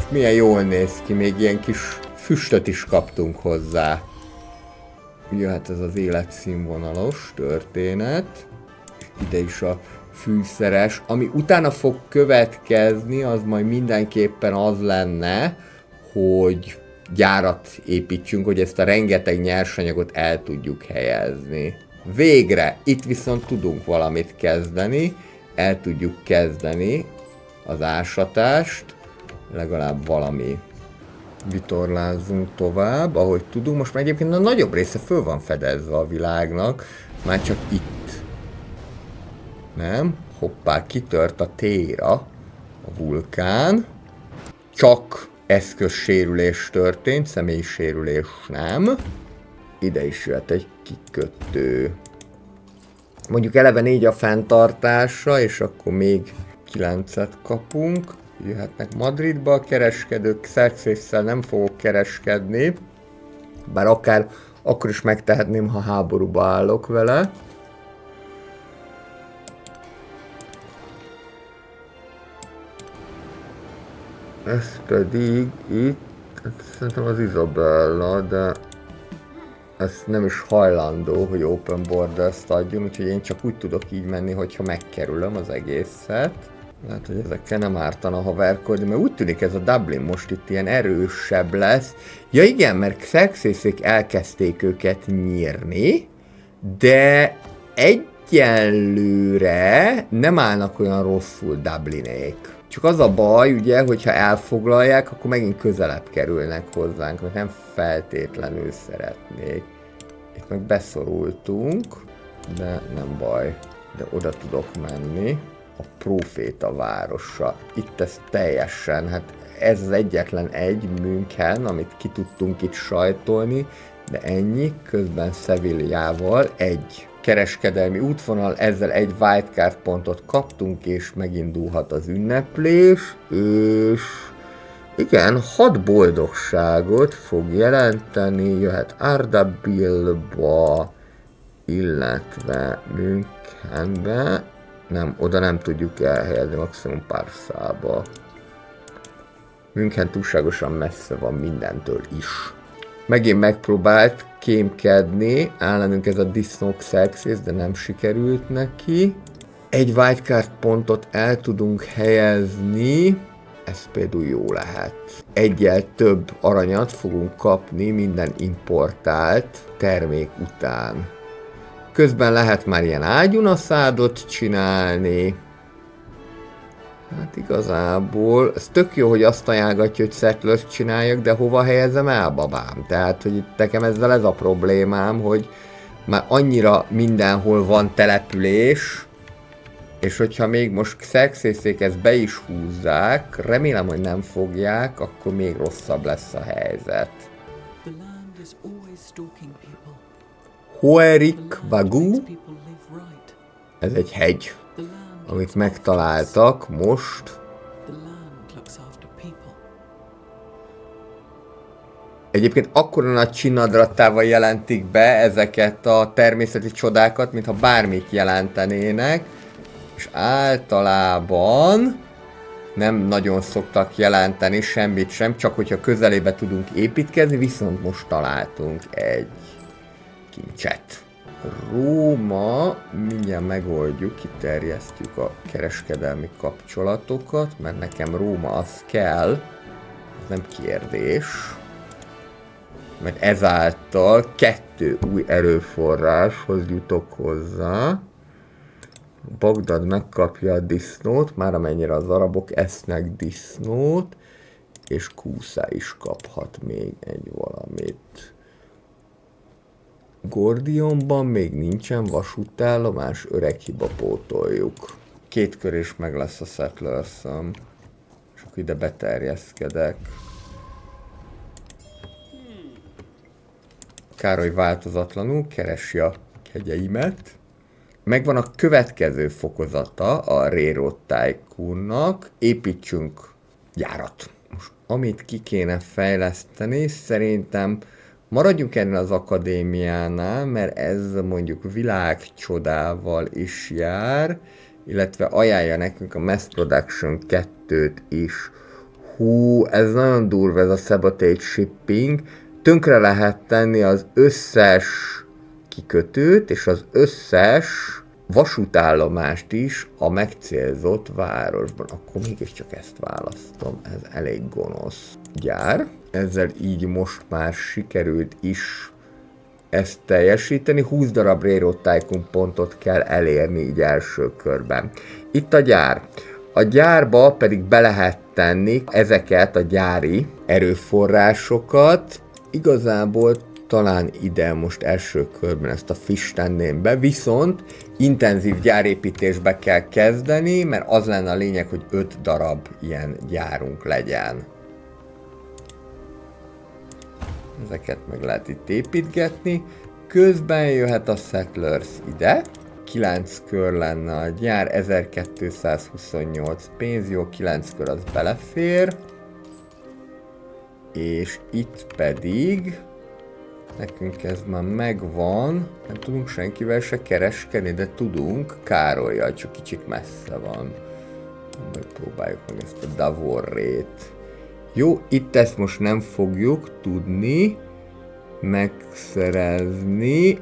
Milyen jól néz ki, még ilyen kis füstöt is kaptunk hozzá. Jöhet ez az életszínvonalos történet. ide is a fűszeres. Ami utána fog következni, az majd mindenképpen az lenne, hogy gyárat építsünk, hogy ezt a rengeteg nyersanyagot el tudjuk helyezni. Végre! Itt viszont tudunk valamit kezdeni, el tudjuk kezdeni az ásatást, legalább valami. Vitorlázzunk tovább, ahogy tudunk. Most már egyébként a nagyobb része föl van fedezve a világnak, már csak itt. Nem? Hoppá, kitört a téra, a vulkán. Csak eszközsérülés történt, személysérülés nem. Ide is jött egy kikötő. Mondjuk eleve 4 a fenntartása, és akkor még 9-et kapunk. Jöhetnek Madridba a kereskedők, Xerxesszel nem fogok kereskedni. Bár akár akkor is megtehetném, ha háborúba állok vele. Ez pedig itt, szerintem az Isabella, de ez nem is hajlandó, hogy Open Borders-t adjon, úgyhogy én csak úgy tudok így menni, hogyha megkerülöm az egészet. Lehet, hogy ezekkel nem ártana haverkodni, mert úgy tűnik ez a Dublin most itt ilyen erősebb lesz. Ja igen, mert Xerxesék elkezdték őket nyírni, de egyelőre nem állnak olyan rosszul Dublinék. Csak az a baj, ugye, hogyha elfoglalják, akkor megint közelebb kerülnek hozzánk, mert nem feltétlenül szeretnék. Itt meg beszorultunk, de nem baj, de oda tudok menni. A Próféta városa. Itt ez teljesen, hát ez az egyetlen egy München, amit ki tudtunk itt sajtolni, de ennyi, közben Sevillával egy kereskedelmi útvonal, ezzel egy wildcard pontot kaptunk, és megindulhat az ünneplés, és igen, 6 boldogságot fog jelenteni, jöhet Ardabilba, illetve Münchenbe, nem, oda nem tudjuk elhelyezni, maximum Párszába. München túlságosan messze van mindentől is. Megint megpróbált kémkedni, ellenünk ez a disznó Xerxes, de nem sikerült neki. Egy wildcard pontot el tudunk helyezni, ez például jó lehet. Egyel több aranyat fogunk kapni minden importált termék után. Közben lehet már ilyen ágyunaszádot csinálni. Hát igazából, ez tök jó, hogy azt ajánlgatja, hogy settlers csináljak, de hova helyezem el, babám? Tehát, hogy itt nekem ezzel ez a problémám, hogy már annyira mindenhol van település, és hogyha még most Xerxesék ezt be is húzzák, remélem, hogy nem fogják, akkor még rosszabb lesz a helyzet. Hoerik Vagu, ez egy hegy, amit megtaláltak most. Egyébként akkora nagy csinnadratával jelentik be ezeket a természeti csodákat, mintha bármit jelentenének, és általában nem nagyon szoktak jelenteni semmit sem, csak hogyha közelébe tudunk építkezni, viszont most találtunk egy kincset. Róma, mindjárt megoldjuk, kiterjesztjük a kereskedelmi kapcsolatokat, mert nekem Róma az kell, ez nem kérdés, mert ezáltal 2 új erőforráshoz jutok hozzá. Bagdad megkapja a disznót, már amennyire az arabok esznek disznót, és Kúszá is kaphat még egy valamit. Gordionban még nincsen vasútállomás, öreg hiba, pótoljuk. 2 kör is meg lesz a Settlers-öm. És akkor ide beterjeszkedek. Károly változatlanul keresi a kegyeimet. Megvan a következő fokozata a Railroad Tycoonnak. Építsünk gyárat. Most amit ki kéne fejleszteni, szerintem maradjunk ennél az akadémiánál, mert ez mondjuk világcsodával is jár, illetve ajánlja nekünk a Mass Production 2-t is. Hú, ez nagyon durva ez a Sabotage Shipping. Tönkre lehet tenni az összes kikötőt és az összes vasútállomást is a megcélzott városban. Akkor mégiscsak ezt választom, ez elég gonosz. Gyár. Ezzel így most már sikerült is ezt teljesíteni. 20 darab Railroad Tycoon pontot kell elérni így első körben. Itt a gyár. A gyárba pedig be lehet tenni ezeket a gyári erőforrásokat. Igazából talán ide most első körben ezt a fish tenném be, viszont intenzív gyárépítésbe kell kezdeni, mert az lenne a lényeg, hogy 5 darab ilyen gyárunk legyen. Ezeket meg lehet itt építgetni. Közben jöhet a Settlers ide. 9 kör lenne a gyár, 1228 pénz, jó, 9 kör az belefér. És itt pedig nekünk ez már megvan, nem tudunk senkivel se kereskedni, de tudunk Károlyjal, csak kicsit messze van. Megpróbáljuk meg ezt a Davorrét. Jó, itt ezt most nem fogjuk tudni megszerezni,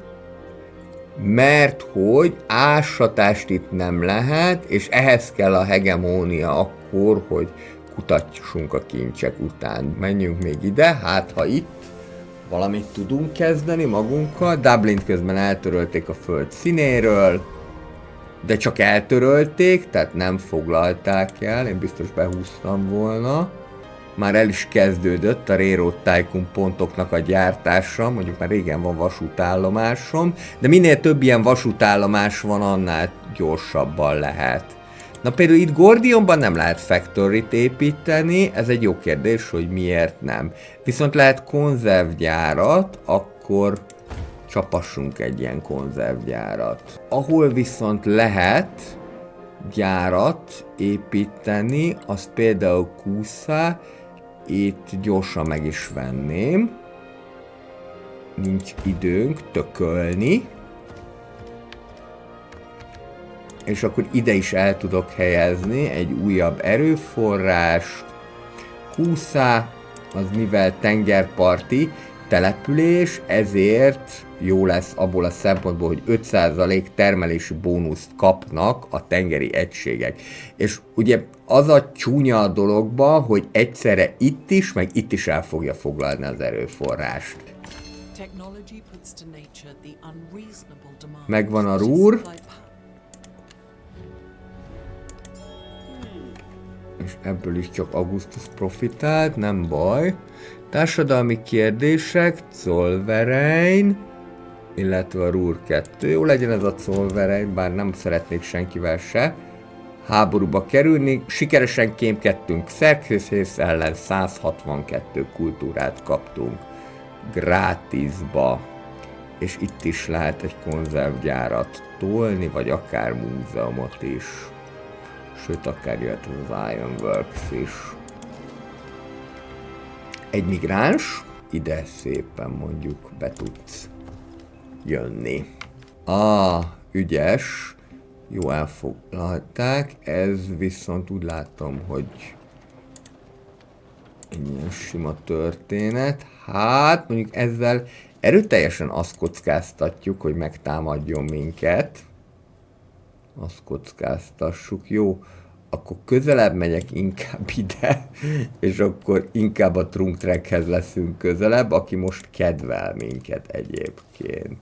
mert hogy ásatást itt nem lehet, és ehhez kell a hegemónia akkor, hogy kutassunk a kincsek után. Menjünk még ide, hát ha itt valamit tudunk kezdeni magunkkal. Dublint közben eltörölték a föld színéről, de csak eltörölték, tehát nem foglalták el, én biztos behúztam volna. Már el is kezdődött a Railroad Tycoon pontoknak a gyártása, mondjuk már régen van vasútállomásom, de minél több ilyen vasútállomás van, annál gyorsabban lehet. Na például itt Gordionban nem lehet factory-t építeni, ez egy jó kérdés, hogy miért nem. Viszont lehet konzervgyárat, akkor csapassunk egy ilyen konzervgyárat. Ahol viszont lehet gyárat építeni, az például Kusa, itt gyorsan meg is venném. Nincs időnk tökölni. És akkor ide is el tudok helyezni egy újabb erőforrást. Kusa, az mivel tengerparti település, ezért jó lesz abból a szempontból, hogy 5% termelési bónuszt kapnak a tengeri egységek. És ugye az a csúnya a dologban, hogy egyszerre itt is, meg itt is el fogja foglalni az erőforrást. Megvan a rúr. És ebből is csak Augustus profitált, nem baj. Társadalmi kérdések, Zollverein, illetve a Ruhr 2. Jó legyen ez a Zollverein, bár nem szeretnék senkivel se háborúba kerülni. Sikeresen kémkedtünk Xerxes ellen, 162 kultúrát kaptunk grátisba. És itt is lehet egy konzervgyárat tolni, vagy akár múzeumot is. Sőt, akár jöhet az Ironworks is. Egy migráns, ide szépen mondjuk be tudsz jönni. Ügyes. Jó, elfoglalták. Ez viszont úgy látom, hogy egy ilyen sima történet. Hát, mondjuk ezzel erőteljesen azt kockáztatjuk, hogy megtámadjon minket. Azt kockáztassuk. Jó, akkor közelebb megyek inkább ide, és akkor inkább a Trunktrekhez leszünk közelebb, aki most kedvel minket egyébként.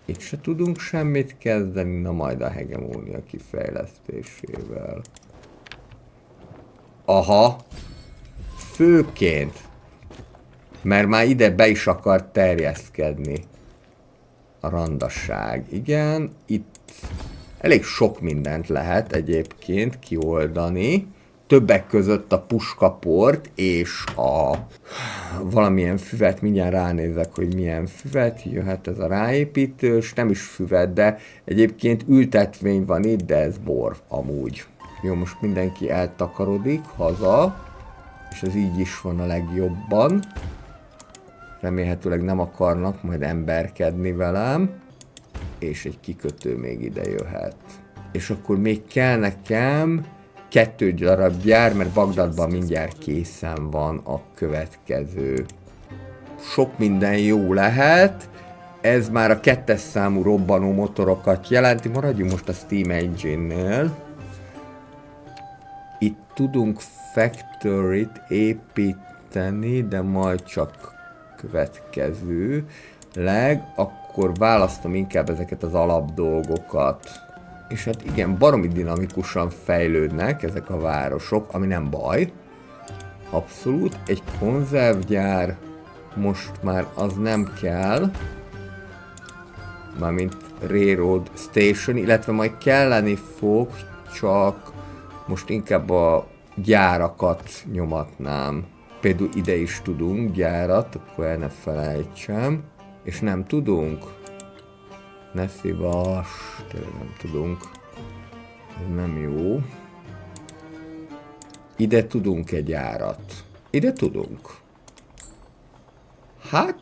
Itt se tudunk semmit kezdeni, na majd a hegemónia kifejlesztésével. Aha, főként, mert már ide be is akar terjeszkedni a randasság. Igen, itt elég sok mindent lehet egyébként kioldani. Többek között a puskaport és a valamilyen füvet, mindjárt ránézek, hogy milyen füvet, jöhet ez a ráépítős, nem is füvet, de egyébként ültetvény van itt, de ez bor amúgy. Jó, most mindenki eltakarodik haza, és ez így is van a legjobban. Remélhetőleg nem akarnak majd emberkedni velem, és egy kikötő még ide jöhet. És akkor még kell nekem 2 darab gyár, mert Bagdadban mindjárt készen van a következő. Sok minden jó lehet, Ez már a 2-es számú robbanó motorokat jelenti. Maradjunk most a Steam Engine-nél. Itt tudunk factory-t építeni, de majd csak következőleg. Akkor választom inkább ezeket az alapdolgokat. És hát igen, baromi dinamikusan fejlődnek ezek a városok, ami nem baj. Abszolút. Egy konzervgyár most már az nem kell. Mármint Railroad Station, illetve majd kelleni fog, csak most inkább a gyárakat nyomatnám. Például ide is tudunk gyárat, akkor el ne felejtsem. És nem tudunk. Ne szívas, tényleg nem tudunk. Ez nem jó. Ide tudunk egy gyárat. Ide tudunk. Hát...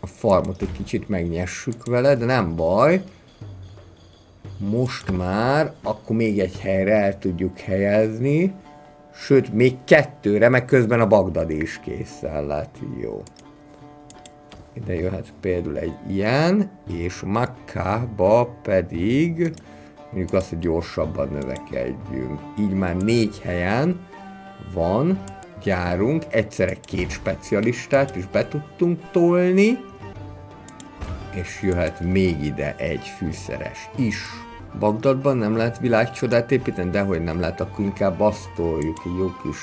a farmot egy kicsit megnyessük vele, de nem baj. Most már akkor még egy helyre el tudjuk helyezni. Sőt, még 2-re, meg közben a bagdadi is készen lett. Jó. Ide jöhet például egy ilyen, és Makkába pedig mondjuk azt, hogy gyorsabban növekedjünk. Így már 4 helyen van gyárunk, egyszerre 2 specialistát is be tudtunk tolni, és jöhet még ide egy fűszeres is. Bagdadban nem lehet világcsodát építeni, de hogy nem lehet, akkor inkább azt toljuk, egy jó kis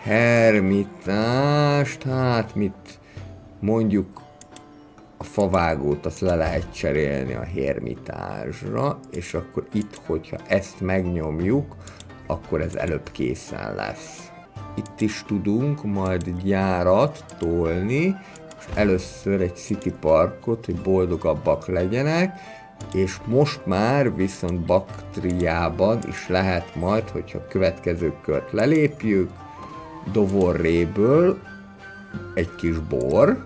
hermitást, hát mit mondjuk a favágót azt le lehet cserélni a hermitásra, és akkor itt, hogyha ezt megnyomjuk, akkor ez előbb készen lesz. Itt is tudunk majd gyárat tolni, és először egy city parkot, hogy boldogabbak legyenek, és most már viszont Baktriában is lehet majd, hogyha a következő kört lelépjük, Dovorréből egy kis bor,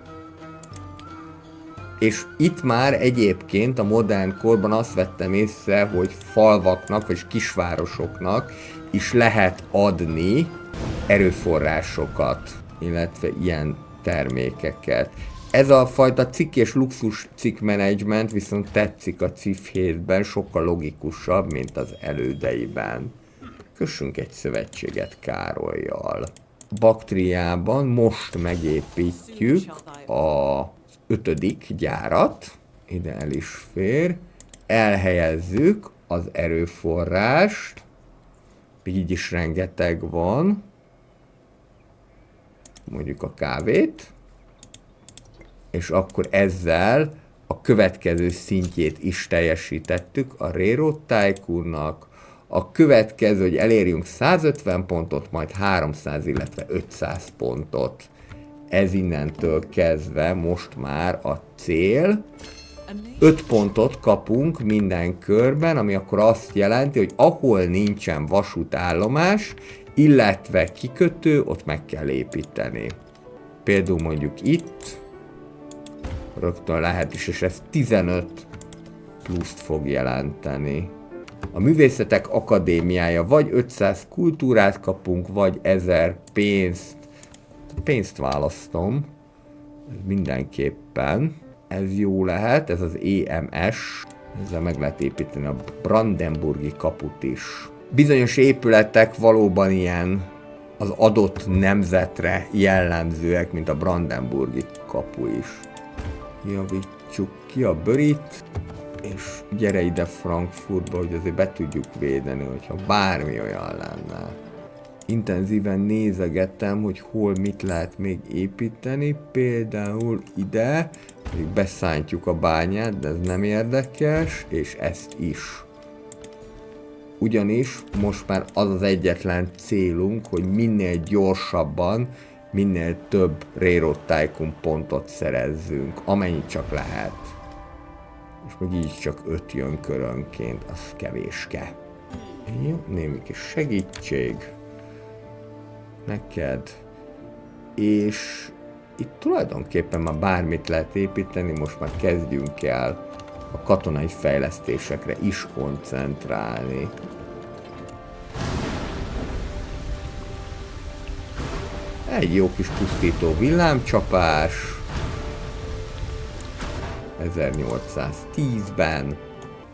és itt már egyébként a modern korban azt vettem észre, hogy falvaknak vagy kisvárosoknak is lehet adni erőforrásokat, illetve ilyen termékeket. Ez a fajta cikk és luxus cikkmenedzsment viszont tetszik a CIF 7-ben, sokkal logikusabb, mint az elődeiben. Kössünk egy szövetséget Károlyjal. Baktriában most megépítjük a 5. gyárat, ide el is fér, elhelyezzük az erőforrást, így is rengeteg van, mondjuk a kávét, és akkor ezzel a következő szintjét is teljesítettük a Railroad Tycoonnak. A következő, hogy elérjünk 150 pontot, majd 300, illetve 500 pontot. Ez innentől kezdve most már a cél. 5 pontot kapunk minden körben, ami akkor azt jelenti, hogy ahol nincsen vasútállomás, illetve kikötő, ott meg kell építeni. Például mondjuk itt, rögtön lehet is, és ez 15 pluszt fog jelenteni. A Művészetek Akadémiája vagy 500 kultúrát kapunk, vagy 1000 pénzt. Pénzt választom, ez mindenképpen. Ez jó lehet, ez az EMS, ezzel meg lehet építeni a Brandenburgi kaput is. Bizonyos épületek valóban ilyen az adott nemzetre jellemzőek, mint a Brandenburgi kapu is. Javítsuk ki a bőrit, és gyere ide Frankfurtba, hogy azért be tudjuk védeni, hogyha bármi olyan lenne. Intenzíven nézegettem, hogy hol mit lehet még építeni, például ide, hogy beszántjuk a bányát, de ez nem érdekes, és ezt is. Ugyanis most már az az egyetlen célunk, hogy minél gyorsabban, minél több Railroad Tycoon pontot szerezzünk, amennyit csak lehet. És meg így csak 5 jön körönként, az kevéske. Jó, némi kis segítség neked. És itt tulajdonképpen már bármit lehet építeni, most már kezdjünk el a katonai fejlesztésekre is koncentrálni. Egy jó kis pusztító villámcsapás. 1810-ben.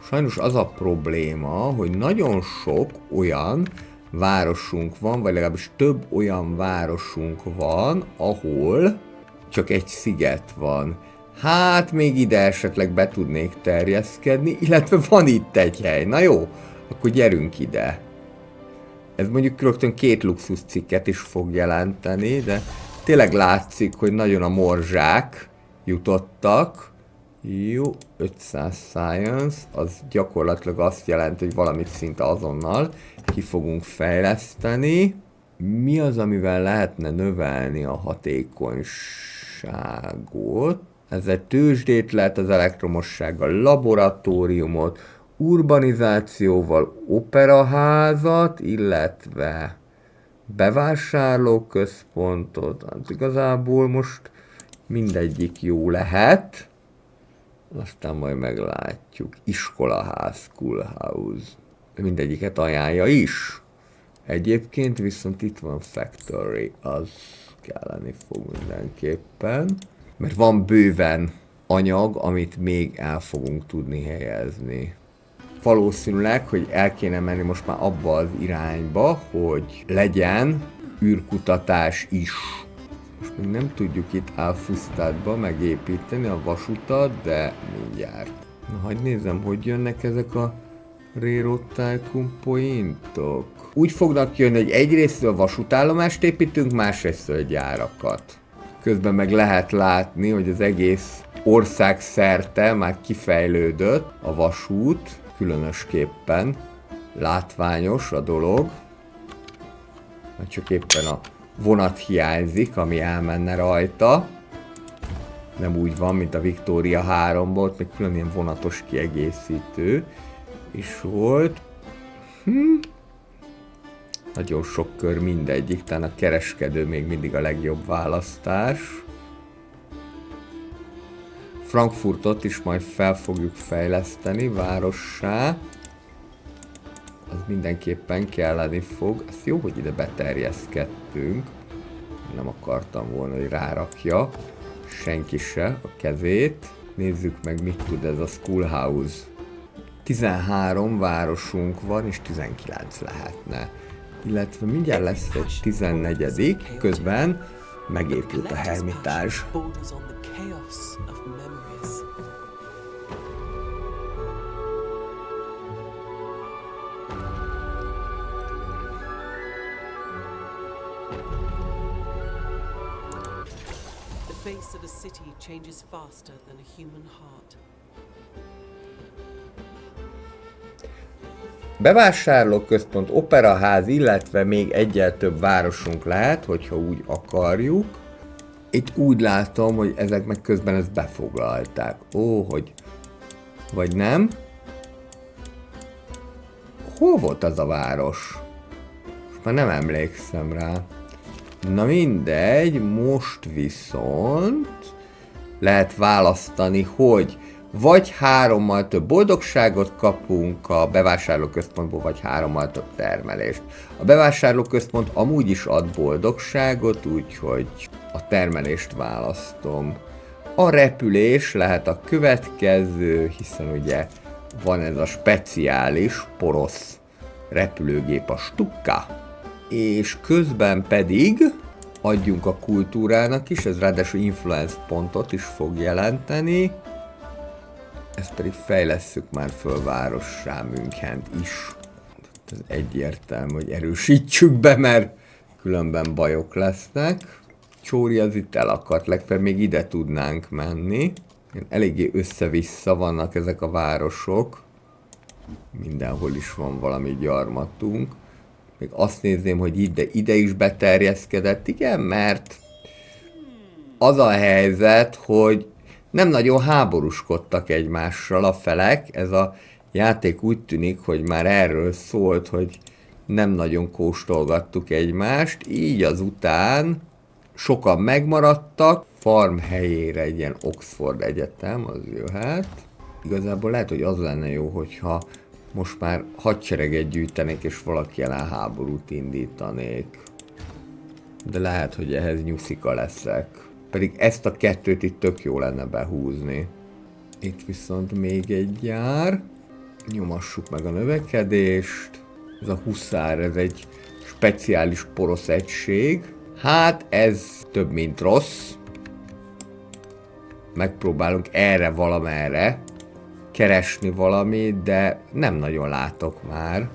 Sajnos az a probléma, hogy nagyon sok olyan városunk van, vagy legalábbis több olyan városunk van, ahol csak egy sziget van. Hát még ide esetleg be tudnék terjeszkedni, illetve van itt egy hely. Na jó, akkor gyerünk ide. Ez mondjuk rögtön 2 luxus cikket is fog jelenteni, de tényleg látszik, hogy nagyon a morzsák jutottak. Jó, 500 science, az gyakorlatilag azt jelenti, hogy valamit szinte azonnal ki fogunk fejleszteni. Mi az, amivel lehetne növelni a hatékonyságot? Ezzel tőzsdét lehet, az elektromossággal laboratóriumot, urbanizációval operaházat, illetve bevásárlóközpontot. Hát igazából most mindegyik jó lehet. Aztán majd meglátjuk. Iskolaház, schoolhouse. Mindegyiket ajánlja is. Egyébként viszont itt van factory, az kelleni fog mindenképpen. Mert van bőven anyag, amit még el fogunk tudni helyezni. Valószínűleg, hogy el kéne menni most már abba az irányba, hogy legyen űrkutatás is. Most még nem tudjuk itt Alfustadba megépíteni a vasutat, de mindjárt. Na, hagyd nézem, hogy jönnek ezek a Railroad Tycoon pointok. Úgy fognak jönni, hogy egyrésztről vasútállomást építünk, másrésztről gyárakat. Közben meg lehet látni, hogy az egész ország szerte már kifejlődött a vasút, különösképpen látványos a dolog. Mert csak éppen a vonat hiányzik, ami elmenne rajta. Nem úgy van, mint a Victoria 3-ból, ott még külön ilyen vonatos kiegészítő is volt. Nagyon sok kör mindegyik, talán a kereskedő még mindig a legjobb választás. Frankfurtot is majd fel fogjuk fejleszteni várossá. Az mindenképpen kelleni fog. Ez jó, hogy ide beterjeszkedtünk. Nem akartam volna, hogy rárakja senki se a kezét. Nézzük meg, mit tud ez a schoolhouse. 13 városunk van, és 19 lehetne. Illetve mindjárt lesz egy 14. Közben megépült a Hermitage. The face of a city changes faster than a human heart. Bevásárlóközpont, operaház, illetve még egyel több városunk lehet, hogyha úgy akarjuk. Itt úgy látom, hogy ezek meg közben ezt befoglalták. Ó, hogy... Vagy nem? Hol volt az a város? Most már nem emlékszem rá. Na mindegy, most viszont lehet választani, hogy vagy 3-mal több boldogságot kapunk a bevásárlóközpontból, vagy 3-mal több termelést. A bevásárlóközpont amúgy is ad boldogságot, úgyhogy a termelést választom. A repülés lehet a következő, hiszen ugye van ez a speciális porosz repülőgép, a Stuka. És közben pedig adjunk a kultúrának is, ez ráadásul influence pontot is fog jelenteni. Ezt pedig fejlesszük már föl várossá Münchent is. Ez egyértelmű, hogy erősítsük be, mert különben bajok lesznek. Csóri az itt elakadt, legfeljebb még ide tudnánk menni. Eléggé össze-vissza vannak ezek a városok. Mindenhol is van valami gyarmatunk. Még azt nézném, hogy ide is beterjeszkedett. Igen, mert az a helyzet, hogy nem nagyon háborúskodtak egymással a felek. Ez a játék úgy tűnik, hogy már erről szólt, hogy nem nagyon kóstolgattuk egymást. Így azután sokan megmaradtak. Farm helyére egy ilyen Oxford Egyetem, az jöhet. Igazából lehet, hogy az lenne jó, hogyha most már hadsereget gyűjtenék, és valaki ellen háborút indítanék. De lehet, hogy ehhez nyuszika leszek. Pedig ezt a kettőt itt tök jó lenne behúzni. Itt viszont még egy gyár. Nyomassuk meg a növekedést. Ez a huszár, ez egy speciális porosz egység. Hát ez több mint rossz. Megpróbálunk erre valamerre keresni valamit, de nem nagyon látok már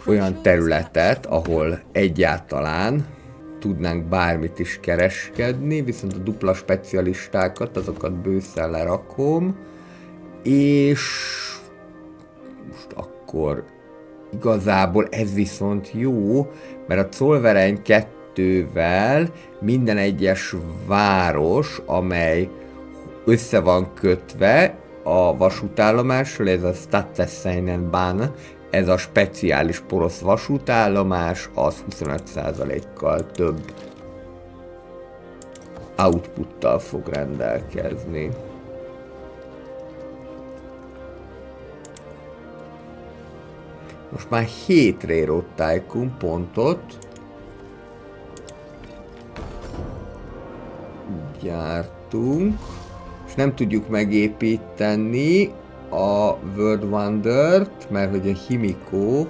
olyan területet, ahol egyáltalán tudnánk bármit is kereskedni, viszont a dupla specialistákat, azokat bőszen lerakom, és most akkor igazából ez viszont jó, mert a Zollverein 2-vel minden egyes város, amely össze van kötve a vasútállomással, ez a Stadtseinen-Bahn, ez a speciális porosz vasútállomás, az 25%-kal több outputtal fog rendelkezni. Most már 7 Railroad Tycoon pontot gyártunk, és nem tudjuk megépíteni a World Wonder-t, mert hogy a Himiko,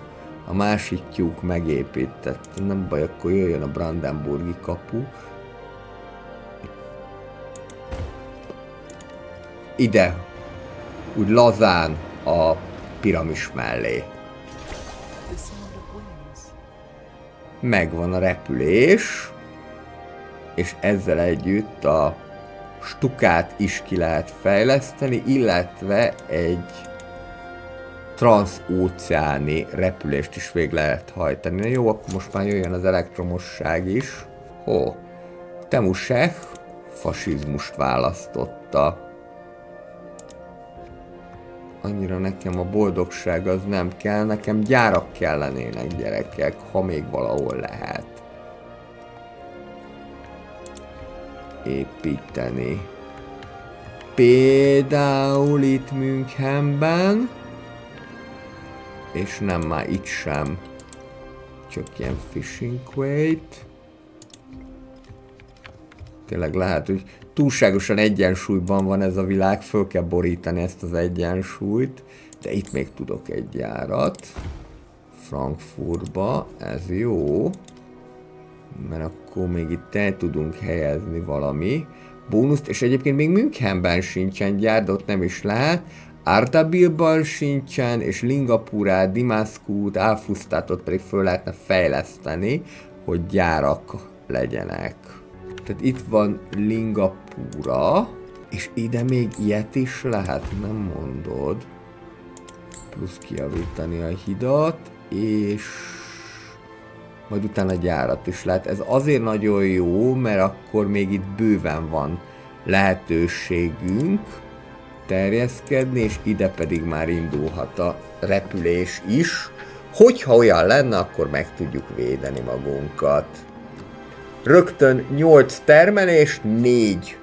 a másik tyúk megépített. Nem baj, akkor jöjjön a Brandenburgi kapu. Ide, úgy lazán a piramis mellé. Megvan a repülés, és ezzel együtt a stukát is ki lehet fejleszteni, illetve egy transzóceáni repülést is végig lehet hajtani. Na jó, akkor most már jöjjön az elektromosság is. Temusek fasizmust választotta. Annyira nekem a boldogság az nem kell, nekem gyárak kellenének, gyerekek, ha még valahol lehet építeni. Például itt Münchenben, és nem már itt sem, csak ilyen fishing quait. Tényleg lehet, hogy túlságosan egyensúlyban van ez a világ, föl kell borítani ezt az egyensúlyt, de itt még tudok egy gyárat. Frankfurtba, ez jó, mert akkor még itt el tudunk helyezni valami bónuszt, és egyébként még Münchenben sincsen gyár, de ott nem is lehet. Ardabilban sincsen, és Lingapurát, Dimaszkút, Alfusztátot pedig föl lehetne fejleszteni, hogy gyárak legyenek. Tehát itt van Lingapura, és ide még ilyet is lehet, nem mondod. Plusz kijavítani a hidat, és majd utána gyárat is lehet. Ez azért nagyon jó, mert akkor még itt bőven van lehetőségünk terjeszkedni, és ide pedig már indulhat a repülés is. Hogyha olyan lenne, akkor meg tudjuk védeni magunkat. Rögtön 8 termelés, 4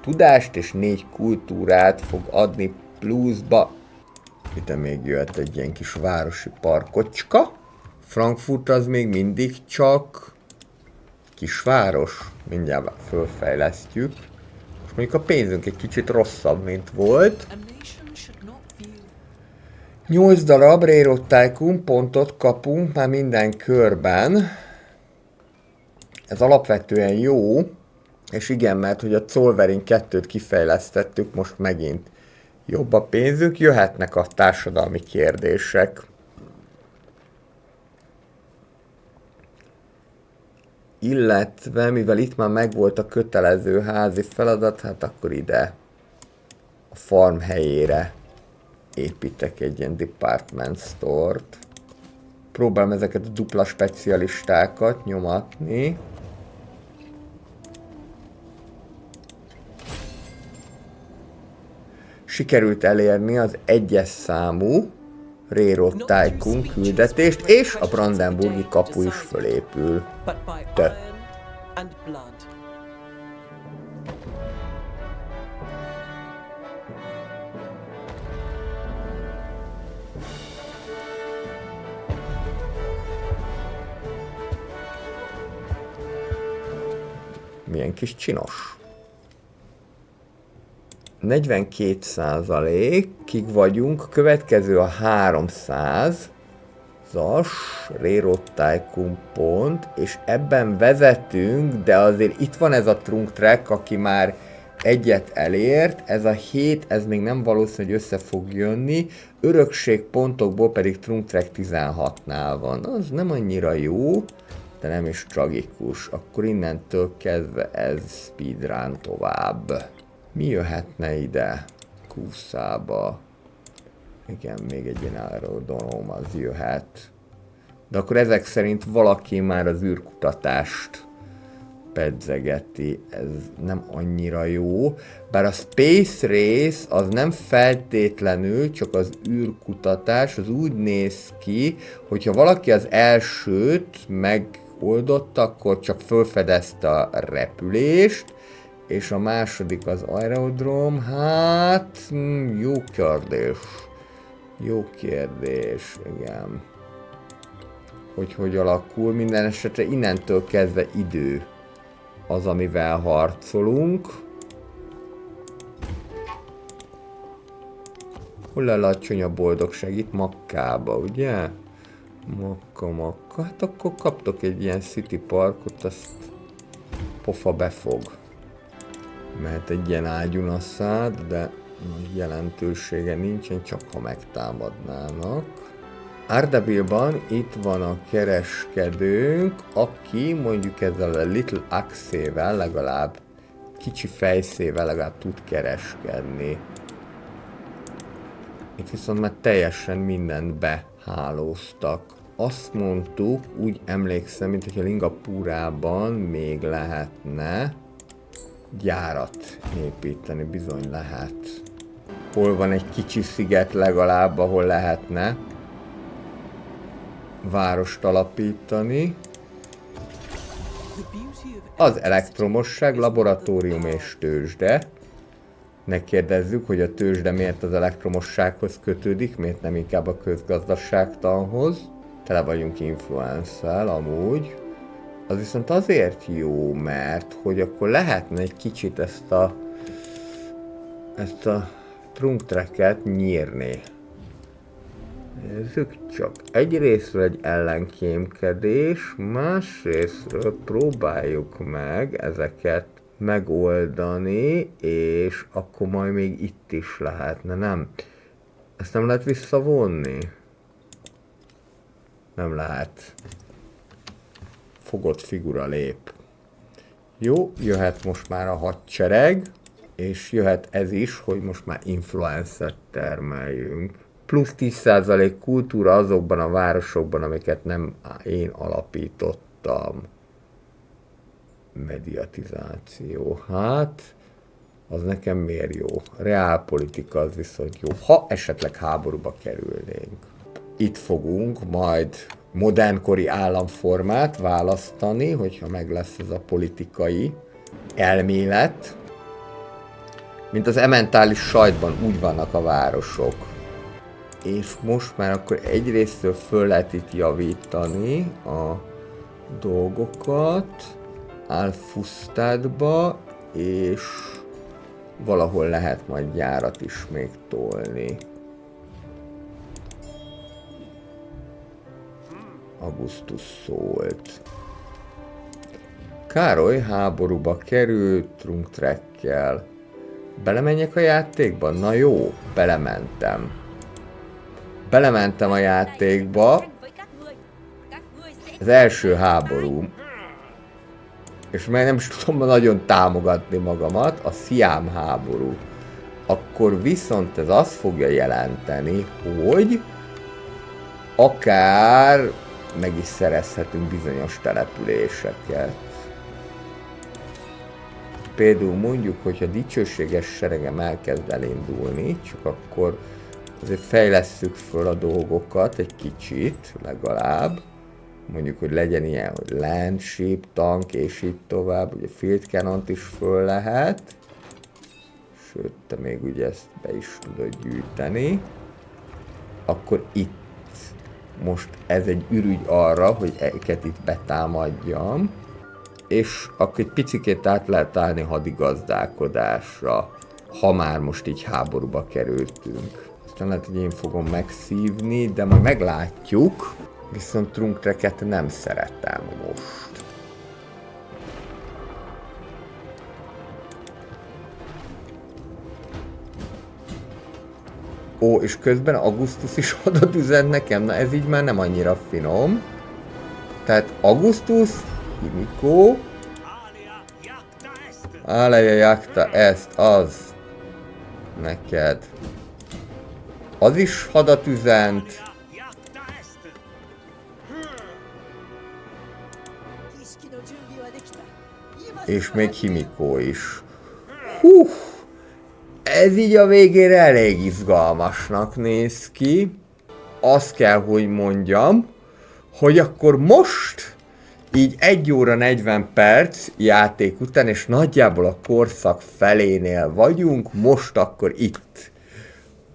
tudást és 4 kultúrát fog adni pluszba. Ide még jöhet egy ilyen kis városi parkocska. Frankfurt az még mindig csak kisváros. Mindjárt fölfejlesztjük. Most mondjuk a pénzünk egy kicsit rosszabb, mint volt. 8 darab Railroad Tycoon pontot kapunk már minden körben. Ez alapvetően jó, és igen, mert hogy a Zollverein 2-t kifejlesztettük, most megint jobb a pénzük, jöhetnek a társadalmi kérdések. Illetve, mivel itt már megvolt a kötelező házi feladat, hát akkor ide a farm helyére építek egy ilyen department store-t. Próbálom ezeket a dupla specialistákat nyomatni. Sikerült elérni az 1-es számú Railroad Tycoon küldetést, és a Brandenburgi kapu is fölépül. Milyen kis csinos. 42%-ig vagyunk, következő a 300-as Railroad Tycoon pont, és ebben vezetünk, de azért itt van ez a Trunk Track, aki már egyet elért, ez a 7, ez még nem valószínű, hogy össze fog jönni, örökségpontokból pedig Trunk Track 16-nál van, az nem annyira jó, de nem is tragikus, akkor innentől kezdve ez speedrun tovább. Mi jöhetne ide? Kuszába. Igen, még egy ilyen aerodrom az jöhet. De akkor ezek szerint valaki már az űrkutatást pedzegeti, ez nem annyira jó. Bár a Space Race az nem feltétlenül csak az űrkutatás, az úgy néz ki, hogyha valaki az elsőt megoldotta, akkor csak felfedezte a repülést, és a második az aerodrom, hát jó kérdés. Jó kérdés, igen. Hogy alakul, minden esetre innentől kezdve idő az, amivel harcolunk. Hol alacsony a boldogság? Itt Makkába, ugye? Makka. Hát akkor kaptok egy ilyen City Parkot, azt pofa befog. Mehet egy ilyen ágyunasszád, de nagy jelentősége nincsen, csak ha megtámadnának. Ardabilban itt van a kereskedőnk, aki mondjuk ezzel a Little Axe-vel, legalább kicsi fejszével legalább tud kereskedni. Itt viszont már teljesen mindent behálóztak. Azt mondtuk, úgy emlékszem, mint hogyha Lingapurában még lehetne gyárat építeni, bizony lehet. Hol van egy kicsi sziget legalább, ahol lehetne várost alapítani. Az elektromosság, laboratórium és tőzsde. Ne kérdezzük, hogy a tőzsde miért az elektromossághoz kötődik, miért nem inkább a közgazdaságtanhoz. Tele vagyunk influensszel amúgy. Az viszont azért jó, mert hogy akkor lehetne egy kicsit ezt a Trunk Tracket nyírni. Nézzük csak. Egyrésztről egy ellenkémkedés, másrésztről próbáljuk meg ezeket megoldani, és akkor majd még itt is lehetne, nem? Ezt nem lehet visszavonni? Nem lehet. Fogott figura lép. Jó, jöhet most már a hadsereg, és jöhet ez is, hogy most már influencert termeljünk. Plusz 10% kultúra azokban a városokban, amiket nem én alapítottam. Mediatizáció. Hát, az nekem miért jó? Reálpolitika az viszont jó, ha esetleg háborúba kerülnénk. Itt fogunk majd modernkori államformát választani, hogyha meg lesz ez a politikai elmélet. Mint az ementális sajtban úgy vannak a városok. És most már akkor egyrésztől föl lehet itt javítani a dolgokat Al-Fustadba, és valahol lehet majd gyárat is még tolni. Augustus szólt. Károly háborúba került Trunk Trackkel. Belemenjek a játékba? Na jó, belementem. Belementem a játékba. Az első háború. És meg nem is tudom nagyon támogatni magamat, a Sziám háború. Akkor viszont ez azt fogja jelenteni, hogy akár meg is szerezhetünk bizonyos településeket. Például mondjuk, hogyha dicsőséges seregem elkezd elindulni, csak akkor azért fejlesszük föl a dolgokat egy kicsit legalább. Mondjuk, hogy legyen ilyen, hogy landship, tank és így tovább, ugye field cannon-t is föl lehet. Sőt, te még ugye ezt be is tudod gyűjteni. Akkor itt most ez egy ürügy arra, hogy őket itt betámadjam. És akkor egy picikét át lehet állni hadigazdálkodásra. ha már most így háborúba kerültünk. Aztán lehet, hogy én fogom megszívni, de majd meglátjuk. Viszont Trunkreket nem szeretem most. Ó, és közben Augustus is hadat üzent nekem, na ez így már nem annyira finom. Tehát Augustus, Himiko, Áleja Jakta, ezt, az. Neked. Az is hadat üzent. És még Himiko is. Hú! Ez így a végére elég izgalmasnak néz ki. Azt kell, hogy mondjam, hogy akkor most, így 1 óra 40 perc játék után, és nagyjából a korszak felénél vagyunk, most akkor itt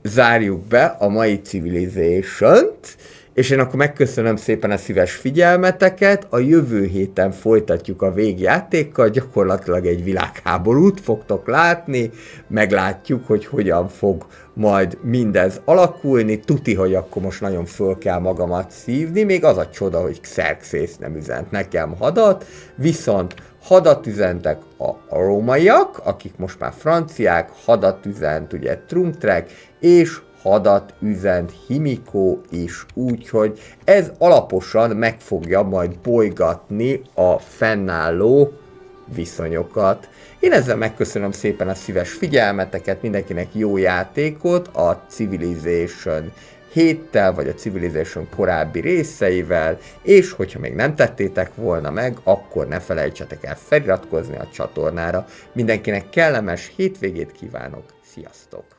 zárjuk be a mai Civilization-t, és én akkor megköszönöm szépen a szíves figyelmeteket, a jövő héten folytatjuk a végjátékkal, gyakorlatilag egy világháborút fogtok látni, meglátjuk, hogy hogyan fog majd mindez alakulni, tuti, hogy akkor most nagyon föl kell magamat szívni, még az a csoda, hogy Xerxes nem üzent nekem hadat, viszont hadat üzentek a rómaiak, akik most már franciák, hadat üzent ugye Trunkrek, és hadat üzent Himiko is, úgyhogy ez alaposan meg fogja majd bolygatni a fennálló viszonyokat. Én ezzel megköszönöm szépen a szíves figyelmeteket, mindenkinek jó játékot a Civilization 7-tel, vagy a Civilization korábbi részeivel, és hogyha még nem tettétek volna meg, akkor ne felejtsetek el feliratkozni a csatornára. Mindenkinek kellemes hétvégét kívánok, sziasztok!